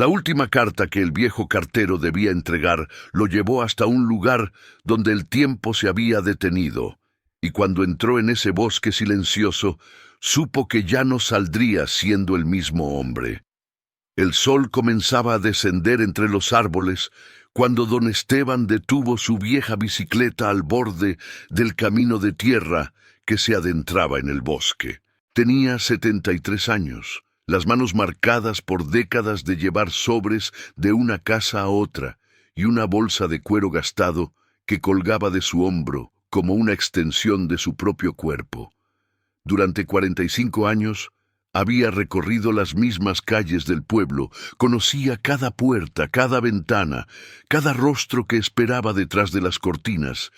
La última carta que el viejo cartero debía entregar lo llevó hasta un lugar donde el tiempo se había detenido, y cuando entró en ese bosque silencioso, supo que ya no saldría siendo el mismo hombre. El sol comenzaba a descender entre los árboles cuando don Esteban detuvo su vieja bicicleta al borde del camino de tierra que se adentraba en el bosque. Tenía 73 años, las manos marcadas por décadas de llevar sobres de una casa a otra y una bolsa de cuero gastado que colgaba de su hombro como una extensión de su propio cuerpo. Durante 45 años, había recorrido las mismas calles del pueblo, conocía cada puerta, cada ventana, cada rostro que esperaba detrás de las cortinas,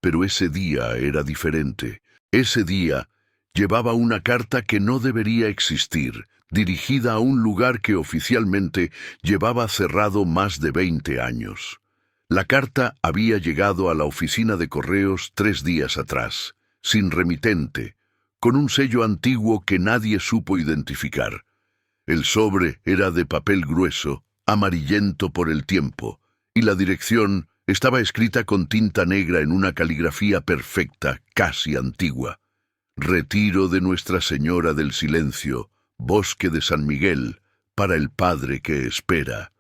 pero ese día era diferente. Ese día llevaba una carta que no debería existir, dirigida a un lugar que oficialmente llevaba cerrado más de 20 años. La carta había llegado a la oficina de correos 3 días atrás, sin remitente, con un sello antiguo que nadie supo identificar. El sobre era de papel grueso, amarillento por el tiempo, y la dirección estaba escrita con tinta negra en una caligrafía perfecta, casi antigua. Retiro de Nuestra Señora del Silencio, Bosque de San Miguel, para el padre que espera.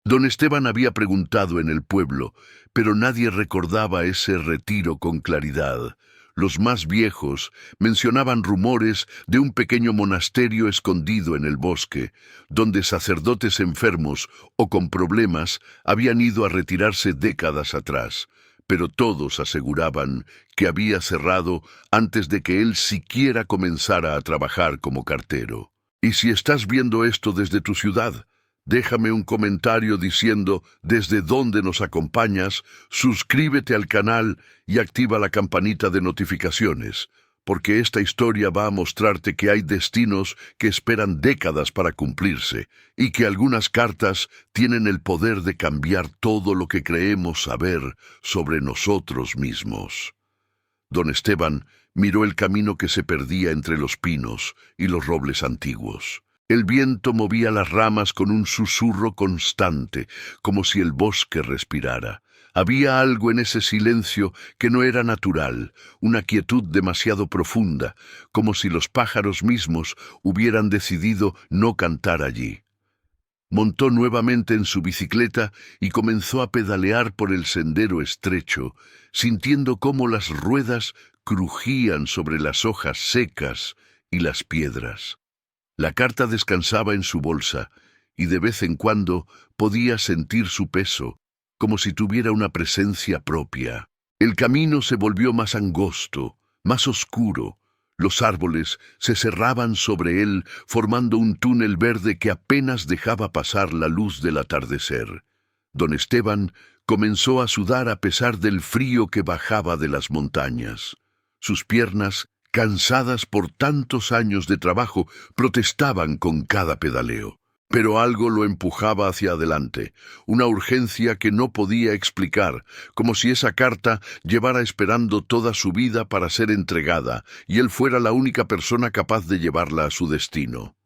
Don Esteban había preguntado en el pueblo, pero nadie recordaba ese retiro con claridad. Los más viejos mencionaban rumores de un pequeño monasterio escondido en el bosque, donde sacerdotes enfermos o con problemas habían ido a retirarse décadas atrás, pero todos aseguraban que había cerrado antes de que él siquiera comenzara a trabajar como cartero. Y si estás viendo esto desde tu ciudad, déjame un comentario diciendo desde dónde nos acompañas, suscríbete al canal y activa la campanita de notificaciones, porque esta historia va a mostrarte que hay destinos que esperan décadas para cumplirse y que algunas cartas tienen el poder de cambiar todo lo que creemos saber sobre nosotros mismos. Don Esteban miró el camino que se perdía entre los pinos y los robles antiguos. El viento movía las ramas con un susurro constante, como si el bosque respirara. Había algo en ese silencio que no era natural, una quietud demasiado profunda, como si los pájaros mismos hubieran decidido no cantar allí. Montó nuevamente en su bicicleta y comenzó a pedalear por el sendero estrecho, sintiendo cómo las ruedas crujían sobre las hojas secas y las piedras. La carta descansaba en su bolsa, y de vez en cuando podía sentir su peso, como si tuviera una presencia propia. El camino se volvió más angosto, más oscuro. Los árboles se cerraban sobre él, formando un túnel verde que apenas dejaba pasar la luz del atardecer. Don Esteban comenzó a sudar a pesar del frío que bajaba de las montañas. Sus piernas, cansadas por tantos años de trabajo, protestaban con cada pedaleo. Pero algo lo empujaba hacia adelante, una urgencia que no podía explicar, como si esa carta llevara esperando toda su vida para ser entregada, y él fuera la única persona capaz de llevarla a su destino.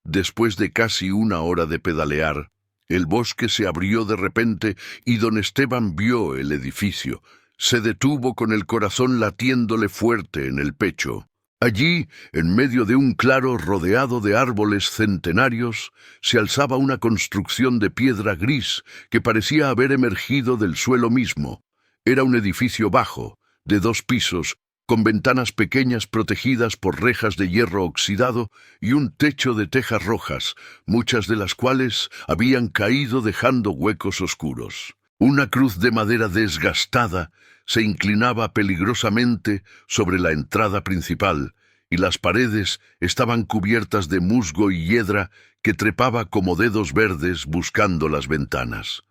Después de casi una hora de pedalear, el bosque se abrió de repente y don Esteban vio el edificio. Se detuvo con el corazón latiéndole fuerte en el pecho. Allí, en medio de un claro rodeado de árboles centenarios, se alzaba una construcción de piedra gris que parecía haber emergido del suelo mismo. Era un edificio bajo, de 2 pisos, con ventanas pequeñas protegidas por rejas de hierro oxidado y un techo de tejas rojas, muchas de las cuales habían caído dejando huecos oscuros. Una cruz de madera desgastada se inclinaba peligrosamente sobre la entrada principal, y las paredes estaban cubiertas de musgo y hiedra que trepaba como dedos verdes buscando las ventanas.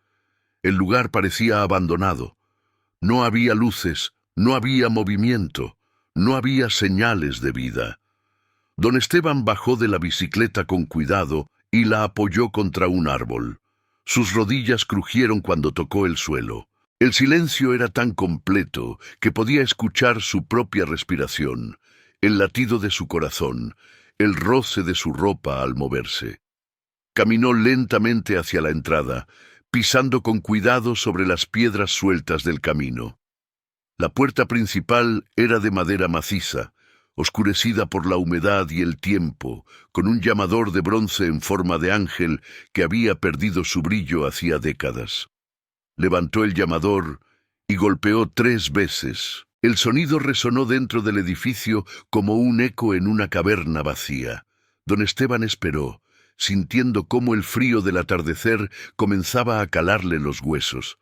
El lugar parecía abandonado. No había luces, no había movimiento, no había señales de vida. Don Esteban bajó de la bicicleta con cuidado y la apoyó contra un árbol. Sus rodillas crujieron cuando tocó el suelo. El silencio era tan completo que podía escuchar su propia respiración, el latido de su corazón, el roce de su ropa al moverse. Caminó lentamente hacia la entrada, pisando con cuidado sobre las piedras sueltas del camino. La puerta principal era de madera maciza, oscurecida por la humedad y el tiempo, con un llamador de bronce en forma de ángel que había perdido su brillo hacía décadas. Levantó el llamador y golpeó 3 veces. El sonido resonó dentro del edificio como un eco en una caverna vacía. Don Esteban esperó, sintiendo cómo el frío del atardecer comenzaba a calarle los huesos.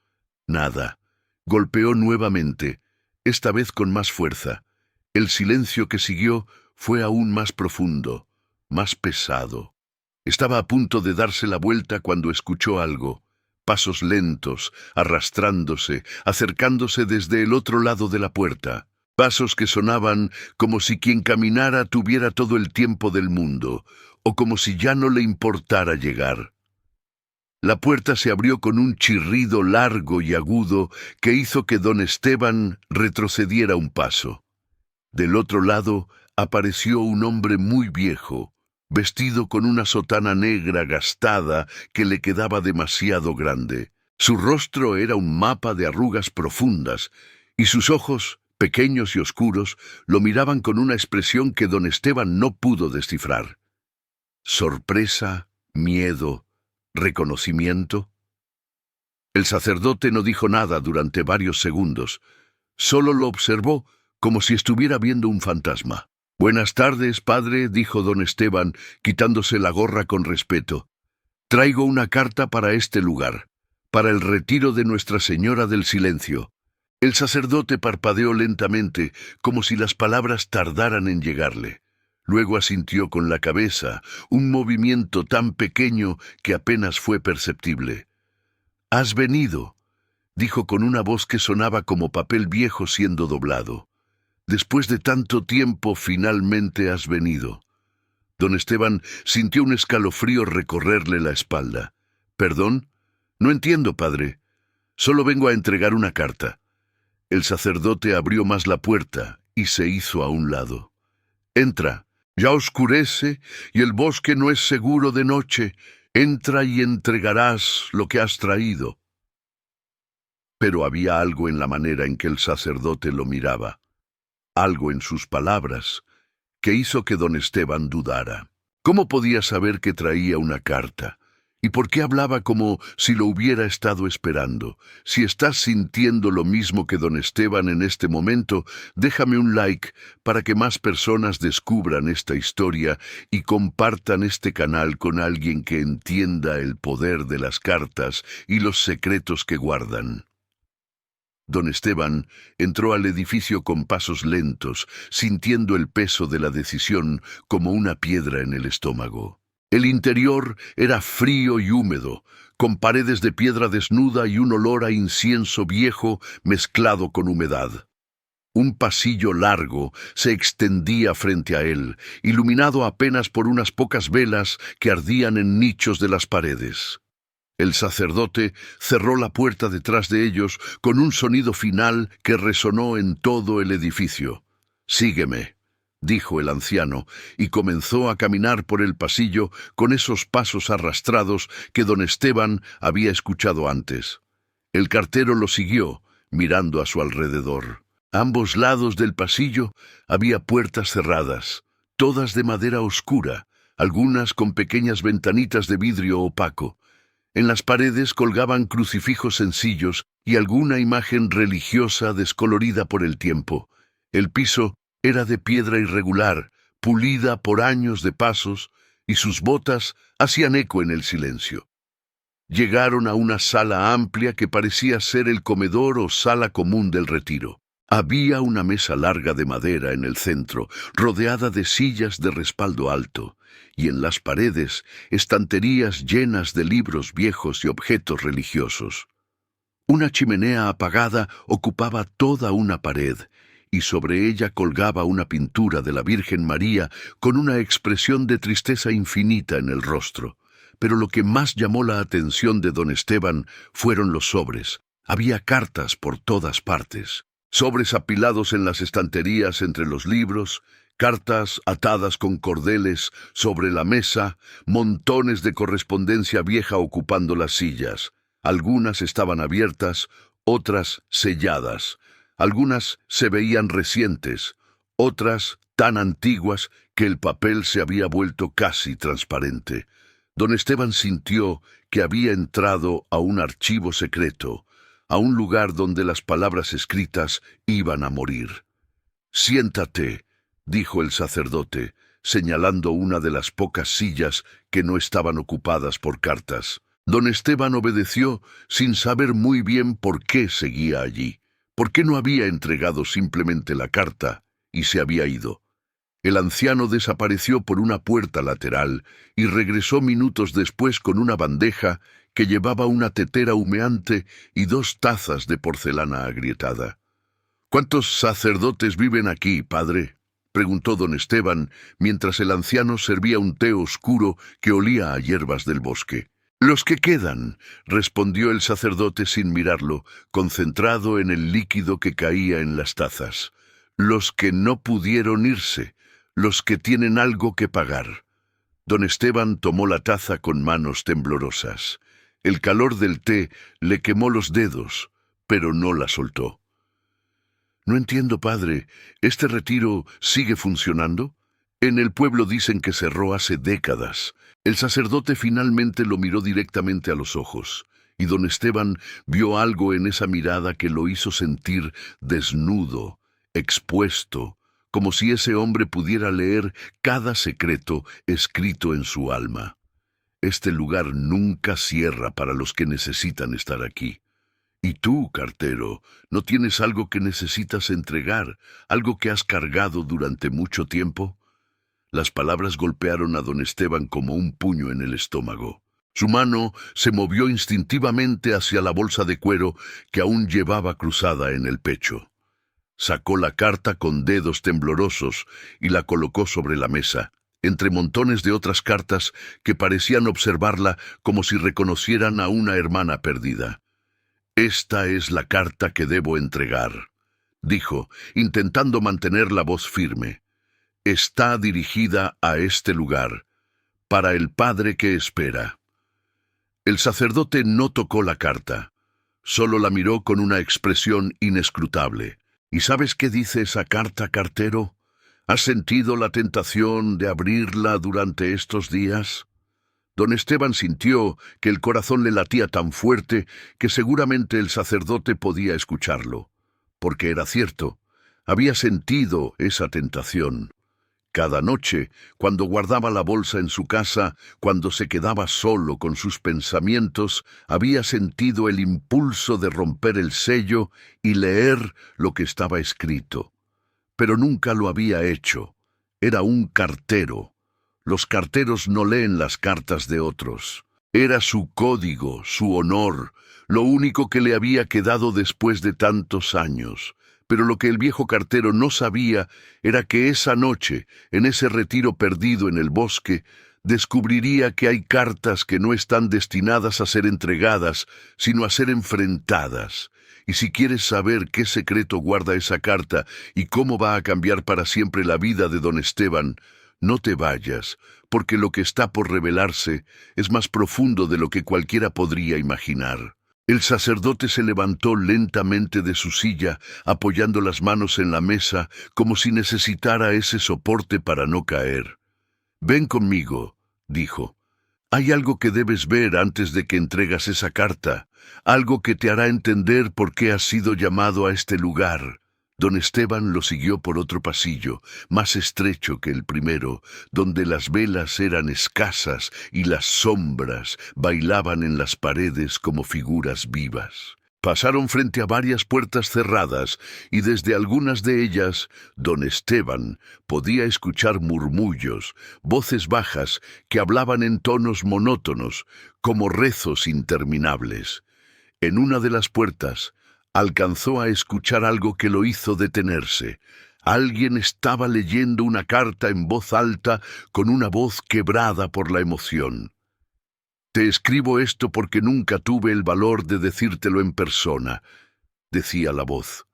Nada. Golpeó nuevamente, esta vez con más fuerza. El silencio que siguió fue aún más profundo, más pesado. Estaba a punto de darse la vuelta cuando escuchó algo. Pasos lentos, arrastrándose, acercándose desde el otro lado de la puerta. Pasos que sonaban como si quien caminara tuviera todo el tiempo del mundo, o como si ya no le importara llegar. La puerta se abrió con un chirrido largo y agudo que hizo que don Esteban retrocediera un paso. Del otro lado apareció un hombre muy viejo, vestido con una sotana negra gastada que le quedaba demasiado grande. Su rostro era un mapa de arrugas profundas, y sus ojos, pequeños y oscuros, lo miraban con una expresión que don Esteban no pudo descifrar. Sorpresa, miedo, reconocimiento. El sacerdote no dijo nada durante varios segundos. Solo lo observó como si estuviera viendo un fantasma. «Buenas tardes, padre», dijo don Esteban, quitándose la gorra con respeto. «Traigo una carta para este lugar, para el retiro de Nuestra Señora del Silencio». El sacerdote parpadeó lentamente, como si las palabras tardaran en llegarle. Luego asintió con la cabeza, un movimiento tan pequeño que apenas fue perceptible. «¿Has venido?», dijo con una voz que sonaba como papel viejo siendo doblado. «Después de tanto tiempo, finalmente has venido». Don Esteban sintió un escalofrío recorrerle la espalda. «¿Perdón? No entiendo, padre. Solo vengo a entregar una carta». El sacerdote abrió más la puerta y se hizo a un lado. «Entra. Ya oscurece y el bosque no es seguro de noche. Entra y entregarás lo que has traído». Pero había algo en la manera en que el sacerdote lo miraba, algo en sus palabras, que hizo que don Esteban dudara. ¿Cómo podía saber que traía una carta? ¿Y por qué hablaba como si lo hubiera estado esperando? Si estás sintiendo lo mismo que don Esteban en este momento, déjame un like para que más personas descubran esta historia y compartan este canal con alguien que entienda el poder de las cartas y los secretos que guardan. Don Esteban entró al edificio con pasos lentos, sintiendo el peso de la decisión como una piedra en el estómago. El interior era frío y húmedo, con paredes de piedra desnuda y un olor a incienso viejo mezclado con humedad. Un pasillo largo se extendía frente a él, iluminado apenas por unas pocas velas que ardían en nichos de las paredes. El sacerdote cerró la puerta detrás de ellos con un sonido final que resonó en todo el edificio. «Sígueme», dijo el anciano, y comenzó a caminar por el pasillo con esos pasos arrastrados que don Esteban había escuchado antes. El cartero lo siguió, mirando a su alrededor. A ambos lados del pasillo había puertas cerradas, todas de madera oscura, algunas con pequeñas ventanitas de vidrio opaco. En las paredes colgaban crucifijos sencillos y alguna imagen religiosa descolorida por el tiempo. El piso era de piedra irregular, pulida por años de pasos, y sus botas hacían eco en el silencio. Llegaron a una sala amplia que parecía ser el comedor o sala común del retiro. Había una mesa larga de madera en el centro, rodeada de sillas de respaldo alto, y en las paredes estanterías llenas de libros viejos y objetos religiosos. Una chimenea apagada ocupaba toda una pared, y sobre ella colgaba una pintura de la Virgen María con una expresión de tristeza infinita en el rostro. Pero lo que más llamó la atención de don Esteban fueron los sobres. Había cartas por todas partes. Sobres apilados en las estanterías entre los libros, Cartas atadas con cordeles sobre la mesa, montones de correspondencia vieja ocupando las sillas. Algunas estaban abiertas, otras selladas. Algunas se veían recientes, otras tan antiguas que el papel se había vuelto casi transparente. Don Esteban sintió que había entrado a un archivo secreto, a un lugar donde las palabras escritas iban a morir. «Siéntate», dijo el sacerdote, señalando una de las pocas sillas que no estaban ocupadas por cartas. Don Esteban obedeció sin saber muy bien por qué seguía allí, por qué no había entregado simplemente la carta y se había ido. El anciano desapareció por una puerta lateral y regresó minutos después con una bandeja que llevaba una tetera humeante y 2 tazas de porcelana agrietada. «¿Cuántos sacerdotes viven aquí, padre?», preguntó don Esteban, mientras el anciano servía un té oscuro que olía a hierbas del bosque. «Los que quedan», respondió el sacerdote sin mirarlo, concentrado en el líquido que caía en las tazas. «Los que no pudieron irse, los que tienen algo que pagar». Don Esteban tomó la taza con manos temblorosas. El calor del té le quemó los dedos, pero no la soltó. «No entiendo, padre, ¿este retiro sigue funcionando? En el pueblo dicen que cerró hace décadas». El sacerdote finalmente lo miró directamente a los ojos, y don Esteban vio algo en esa mirada que lo hizo sentir desnudo, expuesto, como si ese hombre pudiera leer cada secreto escrito en su alma. «Este lugar nunca cierra para los que necesitan estar aquí. Y tú, cartero, ¿no tienes algo que necesitas entregar, algo que has cargado durante mucho tiempo?» Las palabras golpearon a don Esteban como un puño en el estómago. Su mano se movió instintivamente hacia la bolsa de cuero que aún llevaba cruzada en el pecho. Sacó la carta con dedos temblorosos y la colocó sobre la mesa, entre montones de otras cartas que parecían observarla como si reconocieran a una hermana perdida. «Esta es la carta que debo entregar», dijo, intentando mantener la voz firme. «Está dirigida a este lugar, para el padre que espera». El sacerdote no tocó la carta, solo la miró con una expresión inescrutable. «¿Y sabes qué dice esa carta, cartero? ¿Has sentido la tentación de abrirla durante estos días?» Don Esteban sintió que el corazón le latía tan fuerte que seguramente el sacerdote podía escucharlo, porque era cierto, había sentido esa tentación. Cada noche, cuando guardaba la bolsa en su casa, cuando se quedaba solo con sus pensamientos, había sentido el impulso de romper el sello y leer lo que estaba escrito. Pero nunca lo había hecho. Era un cartero. Los carteros no leen las cartas de otros. Era su código, su honor, lo único que le había quedado después de tantos años. Pero lo que el viejo cartero no sabía era que esa noche, en ese retiro perdido en el bosque, descubriría que hay cartas que no están destinadas a ser entregadas, sino a ser enfrentadas. Y si quieres saber qué secreto guarda esa carta y cómo va a cambiar para siempre la vida de don Esteban, no te vayas, porque lo que está por revelarse es más profundo de lo que cualquiera podría imaginar. El sacerdote se levantó lentamente de su silla, apoyando las manos en la mesa, como si necesitara ese soporte para no caer. «Ven conmigo», dijo. «Hay algo que debes ver antes de que entregas esa carta, algo que te hará entender por qué has sido llamado a este lugar». Don Esteban lo siguió por otro pasillo, más estrecho que el primero, donde las velas eran escasas y las sombras bailaban en las paredes como figuras vivas. Pasaron frente a varias puertas cerradas y desde algunas de ellas don Esteban podía escuchar murmullos, voces bajas que hablaban en tonos monótonos, como rezos interminables. En una de las puertas alcanzó a escuchar algo que lo hizo detenerse. Alguien estaba leyendo una carta en voz alta con una voz quebrada por la emoción. «Te escribo esto porque nunca tuve el valor de decírtelo en persona», decía la voz.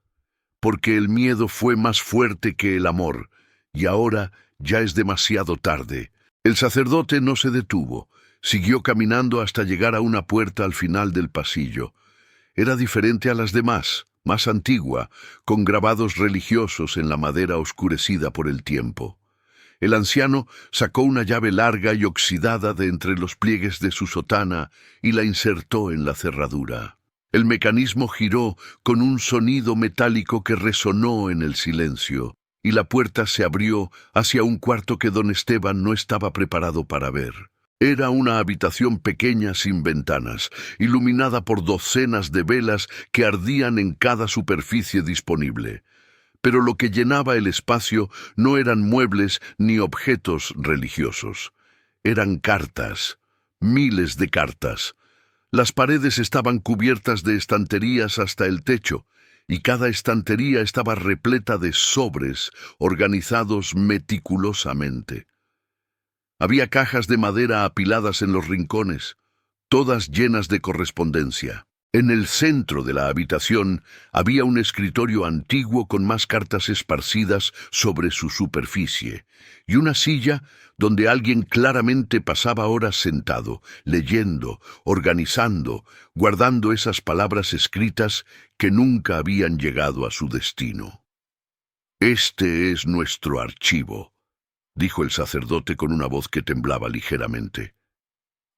«Porque el miedo fue más fuerte que el amor, y ahora ya es demasiado tarde. El sacerdote no se detuvo. Siguió caminando hasta llegar a una puerta al final del pasillo. Era diferente a las demás, más antigua, con grabados religiosos en la madera oscurecida por el tiempo. El anciano sacó una llave larga y oxidada de entre los pliegues de su sotana y la insertó en la cerradura. El mecanismo giró con un sonido metálico que resonó en el silencio, y la puerta se abrió hacia un cuarto que don Esteban no estaba preparado para ver. Era una habitación pequeña sin ventanas, iluminada por docenas de velas que ardían en cada superficie disponible. Pero lo que llenaba el espacio no eran muebles ni objetos religiosos. Eran cartas, miles de cartas. Las paredes estaban cubiertas de estanterías hasta el techo, y cada estantería estaba repleta de sobres organizados meticulosamente. Había cajas de madera apiladas en los rincones, todas llenas de correspondencia. En el centro de la habitación había un escritorio antiguo con más cartas esparcidas sobre su superficie, y una silla donde alguien claramente pasaba horas sentado, leyendo, organizando, guardando esas palabras escritas que nunca habían llegado a su destino. «Este es nuestro archivo», dijo el sacerdote con una voz que temblaba ligeramente.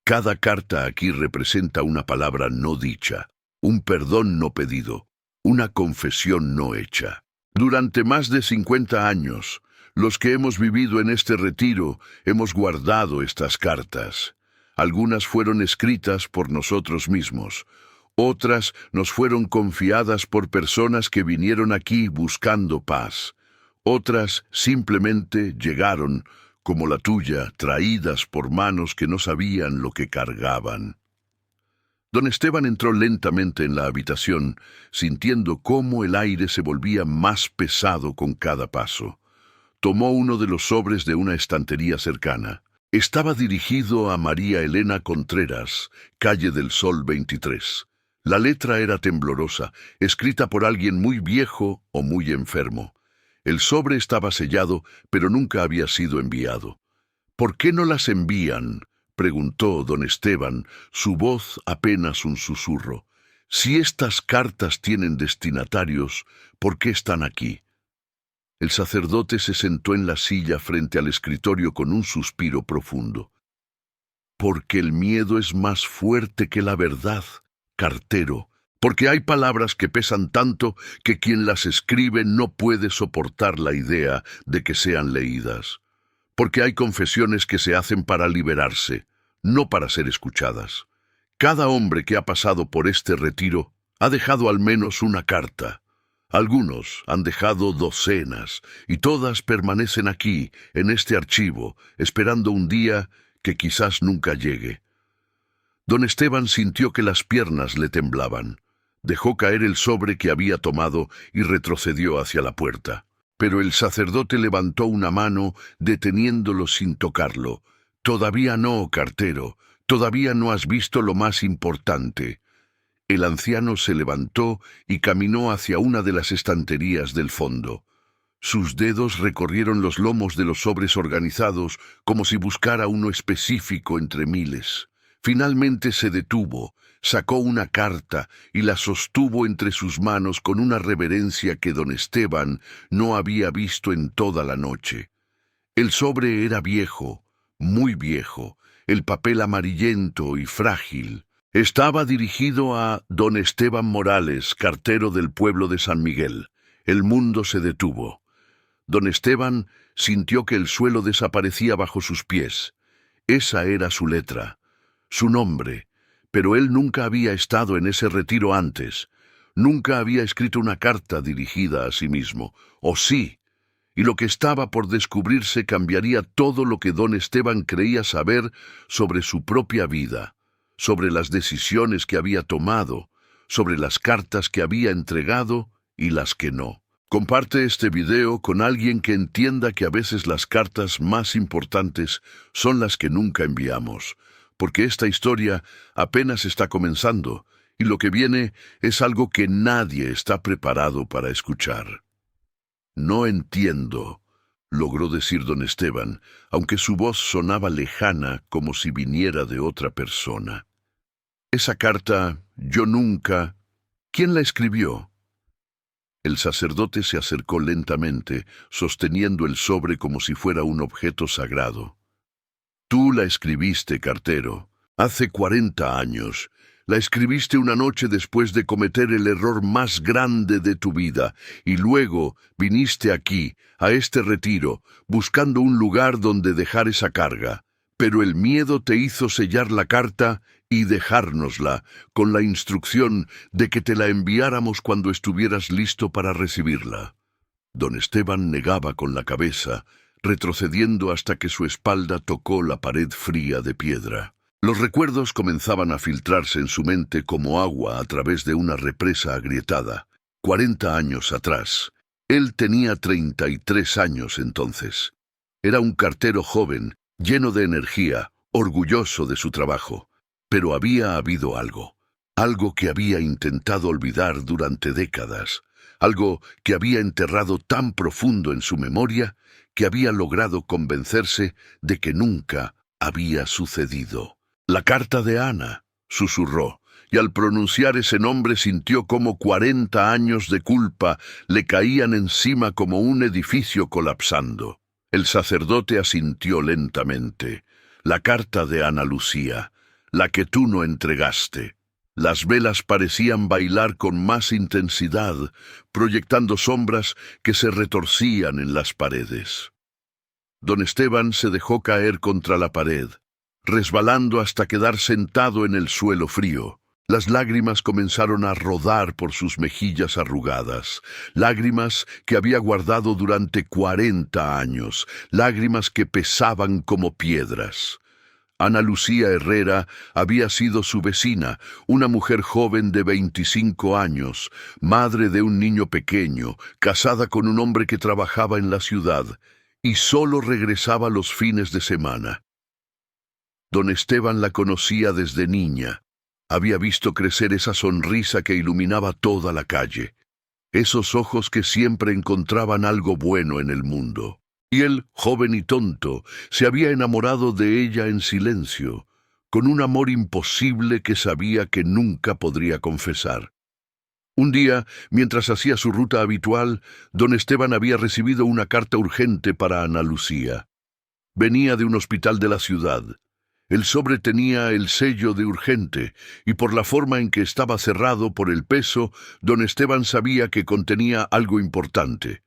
«Cada carta aquí representa una palabra no dicha, un perdón no pedido, una confesión no hecha. Durante más de 50 años, los que hemos vivido en este retiro hemos guardado estas cartas. Algunas fueron escritas por nosotros mismos, otras nos fueron confiadas por personas que vinieron aquí buscando paz. Otras simplemente llegaron, como la tuya, traídas por manos que no sabían lo que cargaban». Don Esteban entró lentamente en la habitación, sintiendo cómo el aire se volvía más pesado con cada paso. Tomó uno de los sobres de una estantería cercana. Estaba dirigido a María Elena Contreras, calle del Sol 23. La letra era temblorosa, escrita por alguien muy viejo o muy enfermo. El sobre estaba sellado, pero nunca había sido enviado. «¿Por qué no las envían?», preguntó don Esteban, su voz apenas un susurro. «Si estas cartas tienen destinatarios, ¿por qué están aquí?». El sacerdote se sentó en la silla frente al escritorio con un suspiro profundo. «Porque el miedo es más fuerte que la verdad, cartero. Porque hay palabras que pesan tanto que quien las escribe no puede soportar la idea de que sean leídas. Porque hay confesiones que se hacen para liberarse, no para ser escuchadas. Cada hombre que ha pasado por este retiro ha dejado al menos una carta. Algunos han dejado docenas, y todas permanecen aquí, en este archivo, esperando un día que quizás nunca llegue». Don Esteban sintió que las piernas le temblaban. Dejó caer el sobre que había tomado y retrocedió hacia la puerta. Pero el sacerdote levantó una mano, deteniéndolo sin tocarlo. «Todavía no, cartero, todavía no has visto lo más importante». El anciano se levantó y caminó hacia una de las estanterías del fondo. Sus dedos recorrieron los lomos de los sobres organizados como si buscara uno específico entre miles. Finalmente se detuvo, sacó una carta y la sostuvo entre sus manos con una reverencia que don Esteban no había visto en toda la noche. El sobre era viejo, muy viejo, el papel amarillento y frágil. Estaba dirigido a don Esteban Morales, cartero del pueblo de San Miguel. El mundo se detuvo. Don Esteban sintió que el suelo desaparecía bajo sus pies. Esa era su letra, su nombre, pero él nunca había estado en ese retiro antes. Nunca había escrito una carta dirigida a sí mismo. ¿O sí? Y lo que estaba por descubrirse cambiaría todo lo que don Esteban creía saber sobre su propia vida, sobre las decisiones que había tomado, sobre las cartas que había entregado y las que no. Comparte este video con alguien que entienda que a veces las cartas más importantes son las que nunca enviamos, porque esta historia apenas está comenzando y lo que viene es algo que nadie está preparado para escuchar. No entiendo, logró decir don Esteban, aunque su voz sonaba lejana como si viniera de otra persona. Esa carta, yo nunca... ¿Quién la escribió? El sacerdote se acercó lentamente, sosteniendo el sobre como si fuera un objeto sagrado. Tú la escribiste, cartero. Hace 40 años. La escribiste una noche después de cometer el error más grande de tu vida, y luego viniste aquí, a este retiro, buscando un lugar donde dejar esa carga. Pero el miedo te hizo sellar la carta y dejárnosla, con la instrucción de que te la enviáramos cuando estuvieras listo para recibirla. Don Esteban negaba con la cabeza, retrocediendo hasta que su espalda tocó la pared fría de piedra. Los recuerdos comenzaban a filtrarse en su mente como agua a través de una represa agrietada. 40 años atrás. Él tenía 33 años entonces. Era un cartero joven, lleno de energía, orgulloso de su trabajo. Pero había habido algo que había intentado olvidar durante décadas, algo que había enterrado tan profundo en su memoria que había logrado convencerse de que nunca había sucedido. La carta de Ana, susurró, y al pronunciar ese nombre sintió como 40 años de culpa le caían encima como un edificio colapsando. El sacerdote asintió lentamente. La carta de Ana Lucía, la que tú no entregaste. Las velas parecían bailar con más intensidad, proyectando sombras que se retorcían en las paredes. Don Esteban se dejó caer contra la pared, resbalando hasta quedar sentado en el suelo frío. Las lágrimas comenzaron a rodar por sus mejillas arrugadas, lágrimas que había guardado durante 40 años, lágrimas que pesaban como piedras. Ana Lucía Herrera había sido su vecina, una mujer joven de 25 años, madre de un niño pequeño, casada con un hombre que trabajaba en la ciudad, y solo regresaba los fines de semana. Don Esteban la conocía desde niña. Había visto crecer esa sonrisa que iluminaba toda la calle, esos ojos que siempre encontraban algo bueno en el mundo. Y él, joven y tonto, se había enamorado de ella en silencio, con un amor imposible que sabía que nunca podría confesar. Un día, mientras hacía su ruta habitual, don Esteban había recibido una carta urgente para Ana Lucía. Venía de un hospital de la ciudad. El sobre tenía el sello de urgente, y por la forma en que estaba cerrado por el peso, don Esteban sabía que contenía algo importante.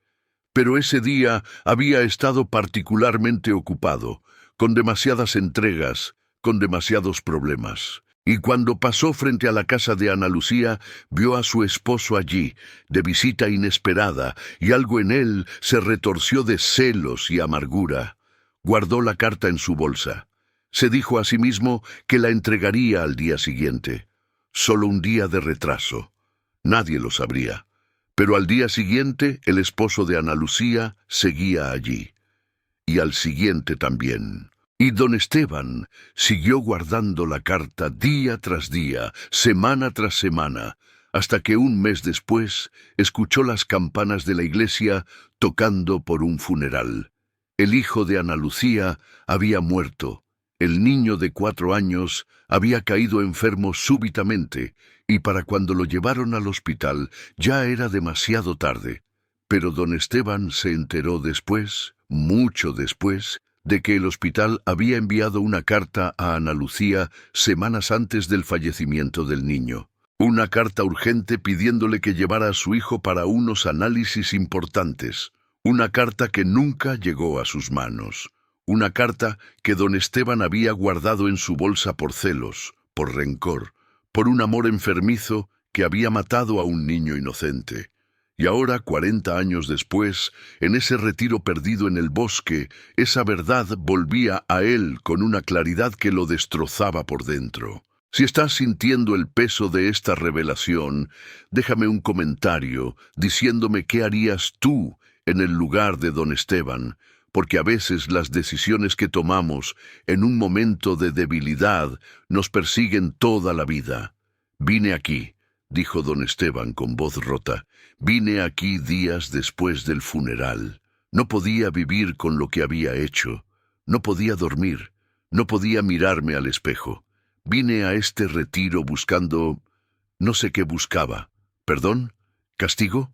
Pero ese día había estado particularmente ocupado, con demasiadas entregas, con demasiados problemas. Y cuando pasó frente a la casa de Ana Lucía, vio a su esposo allí, de visita inesperada, y algo en él se retorció de celos y amargura. Guardó la carta en su bolsa. Se dijo a sí mismo que la entregaría al día siguiente. Solo un día de retraso. Nadie lo sabría. Pero al día siguiente, el esposo de Ana Lucía seguía allí. Y al siguiente también. Y don Esteban siguió guardando la carta día tras día, semana tras semana, hasta que un mes después escuchó las campanas de la iglesia tocando por un funeral. El hijo de Ana Lucía había muerto. El niño de 4 años había caído enfermo súbitamente, y para cuando lo llevaron al hospital ya era demasiado tarde. Pero don Esteban se enteró después, mucho después, de que el hospital había enviado una carta a Ana Lucía semanas antes del fallecimiento del niño. Una carta urgente pidiéndole que llevara a su hijo para unos análisis importantes. Una carta que nunca llegó a sus manos. Una carta que don Esteban había guardado en su bolsa por celos, por rencor, por un amor enfermizo que había matado a un niño inocente. Y ahora, 40 años después, en ese retiro perdido en el bosque, esa verdad volvía a él con una claridad que lo destrozaba por dentro. Si estás sintiendo el peso de esta revelación, déjame un comentario diciéndome qué harías tú en el lugar de don Esteban, porque a veces las decisiones que tomamos en un momento de debilidad nos persiguen toda la vida. Vine aquí, dijo don Esteban con voz rota, vine aquí días después del funeral. No podía vivir con lo que había hecho. No podía dormir. No podía mirarme al espejo. Vine a este retiro buscando... no sé qué buscaba. ¿Perdón? ¿Castigo?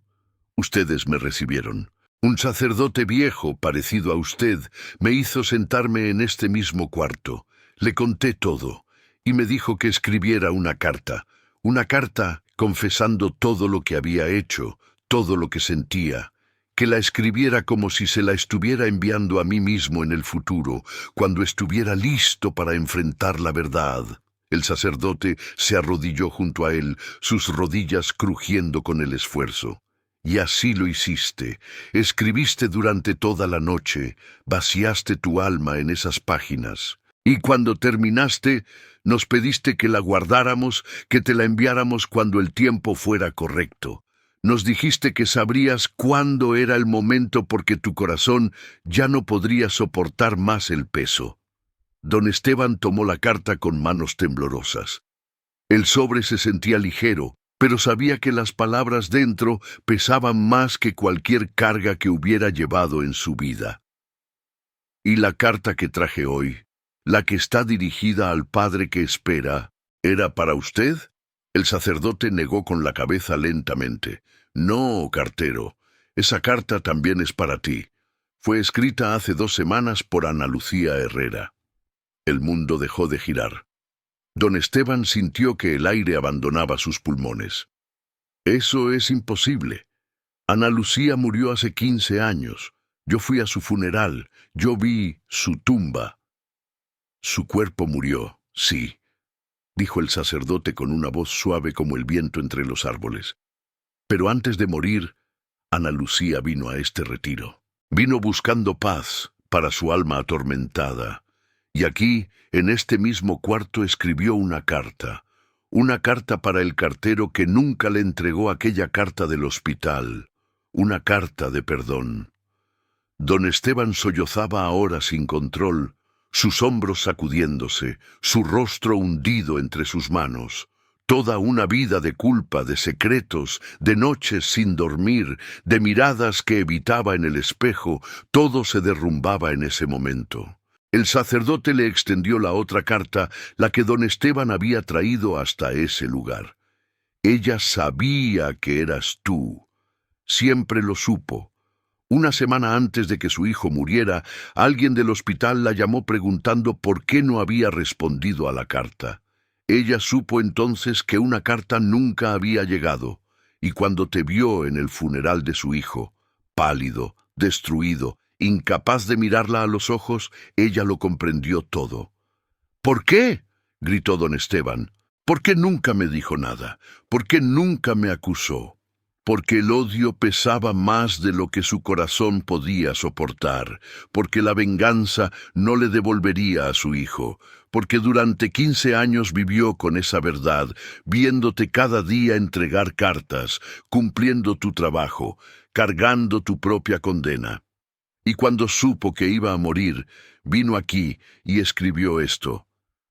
Ustedes me recibieron. Un sacerdote viejo, parecido a usted, me hizo sentarme en este mismo cuarto. Le conté todo, y me dijo que escribiera una carta confesando todo lo que había hecho, todo lo que sentía, que la escribiera como si se la estuviera enviando a mí mismo en el futuro, cuando estuviera listo para enfrentar la verdad. El sacerdote se arrodilló junto a él, sus rodillas crujiendo con el esfuerzo. Y así lo hiciste. Escribiste durante toda la noche, vaciaste tu alma en esas páginas. Y cuando terminaste, nos pediste que la guardáramos, que te la enviáramos cuando el tiempo fuera correcto. Nos dijiste que sabrías cuándo era el momento porque tu corazón ya no podría soportar más el peso. Don Esteban tomó la carta con manos temblorosas. El sobre se sentía ligero, pero sabía que las palabras dentro pesaban más que cualquier carga que hubiera llevado en su vida. Y la carta que traje hoy, la que está dirigida al Padre que espera, ¿era para usted? El sacerdote negó con la cabeza lentamente. No, cartero, esa carta también es para ti. Fue escrita hace 2 semanas por Ana Lucía Herrera. El mundo dejó de girar. Don Esteban sintió que el aire abandonaba sus pulmones. Eso es imposible. Ana Lucía murió hace 15 años. Yo fui a su funeral. Yo vi su tumba. Su cuerpo murió, sí, dijo el sacerdote con una voz suave como el viento entre los árboles. Pero antes de morir, Ana Lucía vino a este retiro. Vino buscando paz para su alma atormentada. Y aquí, en este mismo cuarto, escribió una carta para el cartero que nunca le entregó aquella carta del hospital, una carta de perdón. Don Esteban sollozaba ahora sin control, sus hombros sacudiéndose, su rostro hundido entre sus manos. Toda una vida de culpa, de secretos, de noches sin dormir, de miradas que evitaba en el espejo, todo se derrumbaba en ese momento. El sacerdote le extendió la otra carta, la que don Esteban había traído hasta ese lugar. Ella sabía que eras tú. Siempre lo supo. Una semana antes de que su hijo muriera, alguien del hospital la llamó preguntando por qué no había respondido a la carta. Ella supo entonces que una carta nunca había llegado, y cuando te vio en el funeral de su hijo, pálido, destruido, incapaz de mirarla a los ojos, ella lo comprendió todo. ¿Por qué?, gritó don Esteban. ¿Por qué nunca me dijo nada? ¿Por qué nunca me acusó? Porque el odio pesaba más de lo que su corazón podía soportar, porque la venganza no le devolvería a su hijo, porque durante 15 años vivió con esa verdad, viéndote cada día entregar cartas, cumpliendo tu trabajo, cargando tu propia condena. Y cuando supo que iba a morir, vino aquí y escribió esto,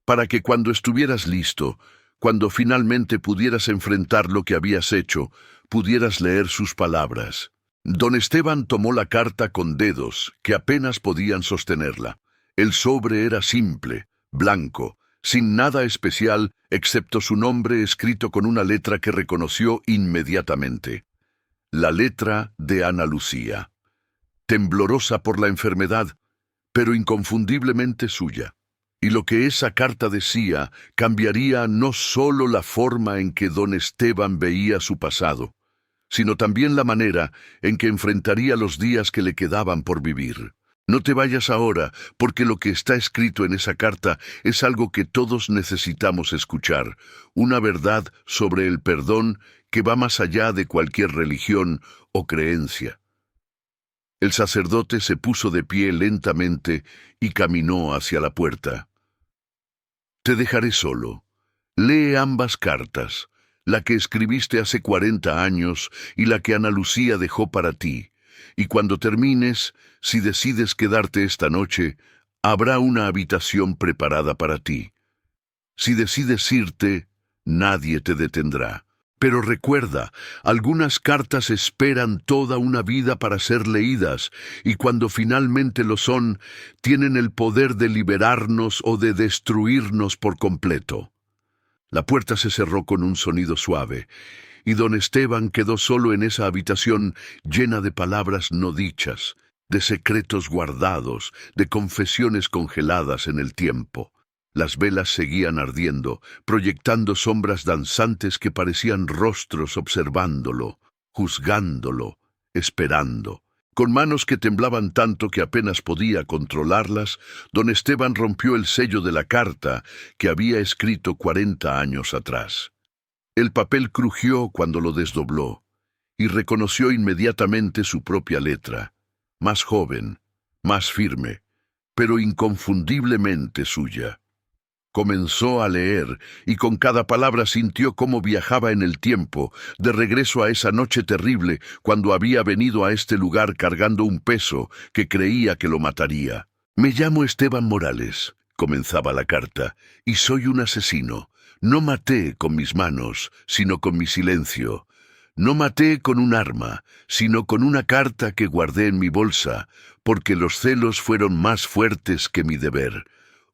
para que cuando estuvieras listo, cuando finalmente pudieras enfrentar lo que habías hecho, pudieras leer sus palabras. Don Esteban tomó la carta con dedos que apenas podían sostenerla. El sobre era simple, blanco, sin nada especial excepto su nombre escrito con una letra que reconoció inmediatamente. La letra de Ana Lucía. Temblorosa por la enfermedad, pero inconfundiblemente suya. Y lo que esa carta decía cambiaría no solo la forma en que don Esteban veía su pasado, sino también la manera en que enfrentaría los días que le quedaban por vivir. No te vayas ahora, porque lo que está escrito en esa carta es algo que todos necesitamos escuchar, una verdad sobre el perdón que va más allá de cualquier religión o creencia. El sacerdote se puso de pie lentamente y caminó hacia la puerta. Te dejaré solo. Lee ambas cartas, la que escribiste hace 40 años y la que Ana Lucía dejó para ti. Y cuando termines, si decides quedarte esta noche, habrá una habitación preparada para ti. Si decides irte, nadie te detendrá. Pero recuerda, algunas cartas esperan toda una vida para ser leídas, y cuando finalmente lo son, tienen el poder de liberarnos o de destruirnos por completo. La puerta se cerró con un sonido suave, y don Esteban quedó solo en esa habitación llena de palabras no dichas, de secretos guardados, de confesiones congeladas en el tiempo. Las velas seguían ardiendo, proyectando sombras danzantes que parecían rostros observándolo, juzgándolo, esperando. Con manos que temblaban tanto que apenas podía controlarlas, don Esteban rompió el sello de la carta que había escrito 40 años atrás. El papel crujió cuando lo desdobló, y reconoció inmediatamente su propia letra, más joven, más firme, pero inconfundiblemente suya. Comenzó a leer, y con cada palabra sintió cómo viajaba en el tiempo, de regreso a esa noche terrible cuando había venido a este lugar cargando un peso que creía que lo mataría. «Me llamo Esteban Morales», comenzaba la carta, «y soy un asesino. No maté con mis manos, sino con mi silencio. No maté con un arma, sino con una carta que guardé en mi bolsa, porque los celos fueron más fuertes que mi deber.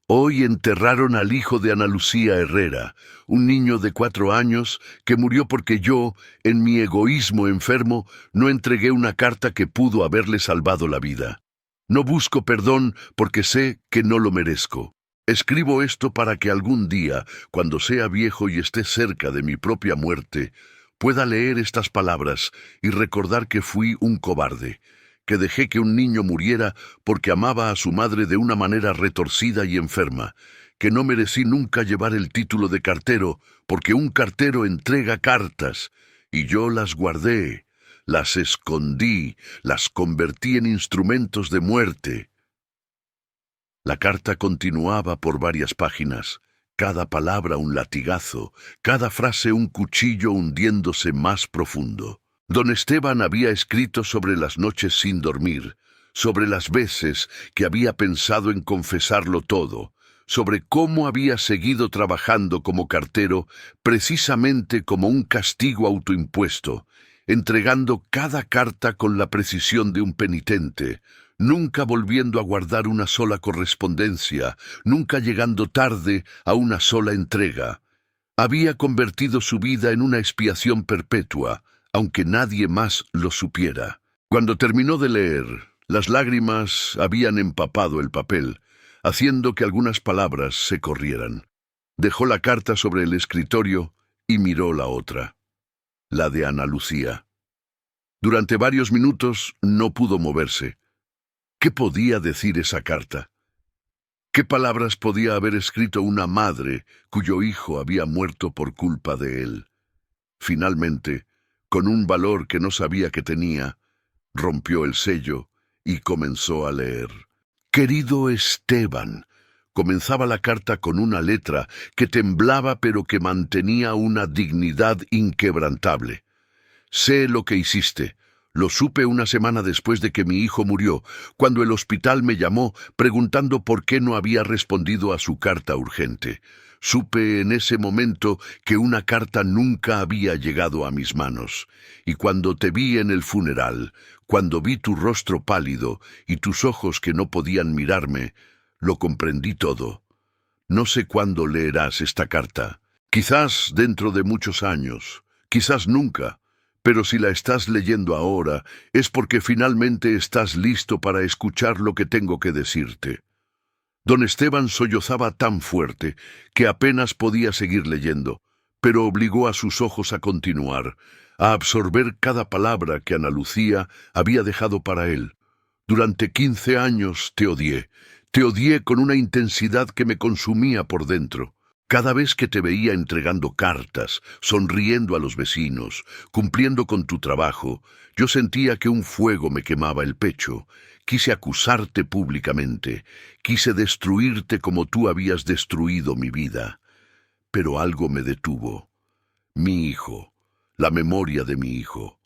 Hoy enterraron al hijo de Ana Lucía Herrera, un niño de 4 años que murió porque yo, en mi egoísmo enfermo, no entregué una carta que pudo haberle salvado la vida. No busco perdón porque sé que no lo merezco. Escribo esto para que algún día, cuando sea viejo y esté cerca de mi propia muerte, pueda leer estas palabras y recordar que fui un cobarde, que dejé que un niño muriera porque amaba a su madre de una manera retorcida y enferma, que no merecí nunca llevar el título de cartero porque un cartero entrega cartas, y yo las guardé, las escondí, las convertí en instrumentos de muerte». La carta continuaba por varias páginas, cada palabra un latigazo, cada frase un cuchillo hundiéndose más profundo. Don Esteban había escrito sobre las noches sin dormir, sobre las veces que había pensado en confesarlo todo, sobre cómo había seguido trabajando como cartero precisamente como un castigo autoimpuesto, entregando cada carta con la precisión de un penitente, nunca volviendo a guardar una sola correspondencia, nunca llegando tarde a una sola entrega. Había convertido su vida en una expiación perpetua, aunque nadie más lo supiera. Cuando terminó de leer, las lágrimas habían empapado el papel, haciendo que algunas palabras se corrieran. Dejó la carta sobre el escritorio y miró la otra, la de Ana Lucía. Durante varios minutos no pudo moverse. ¿Qué podía decir esa carta? ¿Qué palabras podía haber escrito una madre cuyo hijo había muerto por culpa de él? Finalmente, con un valor que no sabía que tenía, rompió el sello y comenzó a leer. «Querido Esteban», comenzaba la carta con una letra que temblaba pero que mantenía una dignidad inquebrantable. «Sé lo que hiciste. Lo supe una semana después de que mi hijo murió, cuando el hospital me llamó preguntando por qué no había respondido a su carta urgente. Supe en ese momento que una carta nunca había llegado a mis manos, y cuando te vi en el funeral, cuando vi tu rostro pálido y tus ojos que no podían mirarme, lo comprendí todo. No sé cuándo leerás esta carta. Quizás dentro de muchos años, quizás nunca. Pero si la estás leyendo ahora, es porque finalmente estás listo para escuchar lo que tengo que decirte». Don Esteban sollozaba tan fuerte que apenas podía seguir leyendo, pero obligó a sus ojos a continuar, a absorber cada palabra que Ana Lucía había dejado para él. «Durante 15 años te odié con una intensidad que me consumía por dentro. Cada vez que te veía entregando cartas, sonriendo a los vecinos, cumpliendo con tu trabajo, yo sentía que un fuego me quemaba el pecho. Quise acusarte públicamente, quise destruirte como tú habías destruido mi vida. Pero algo me detuvo. Mi hijo, la memoria de mi hijo.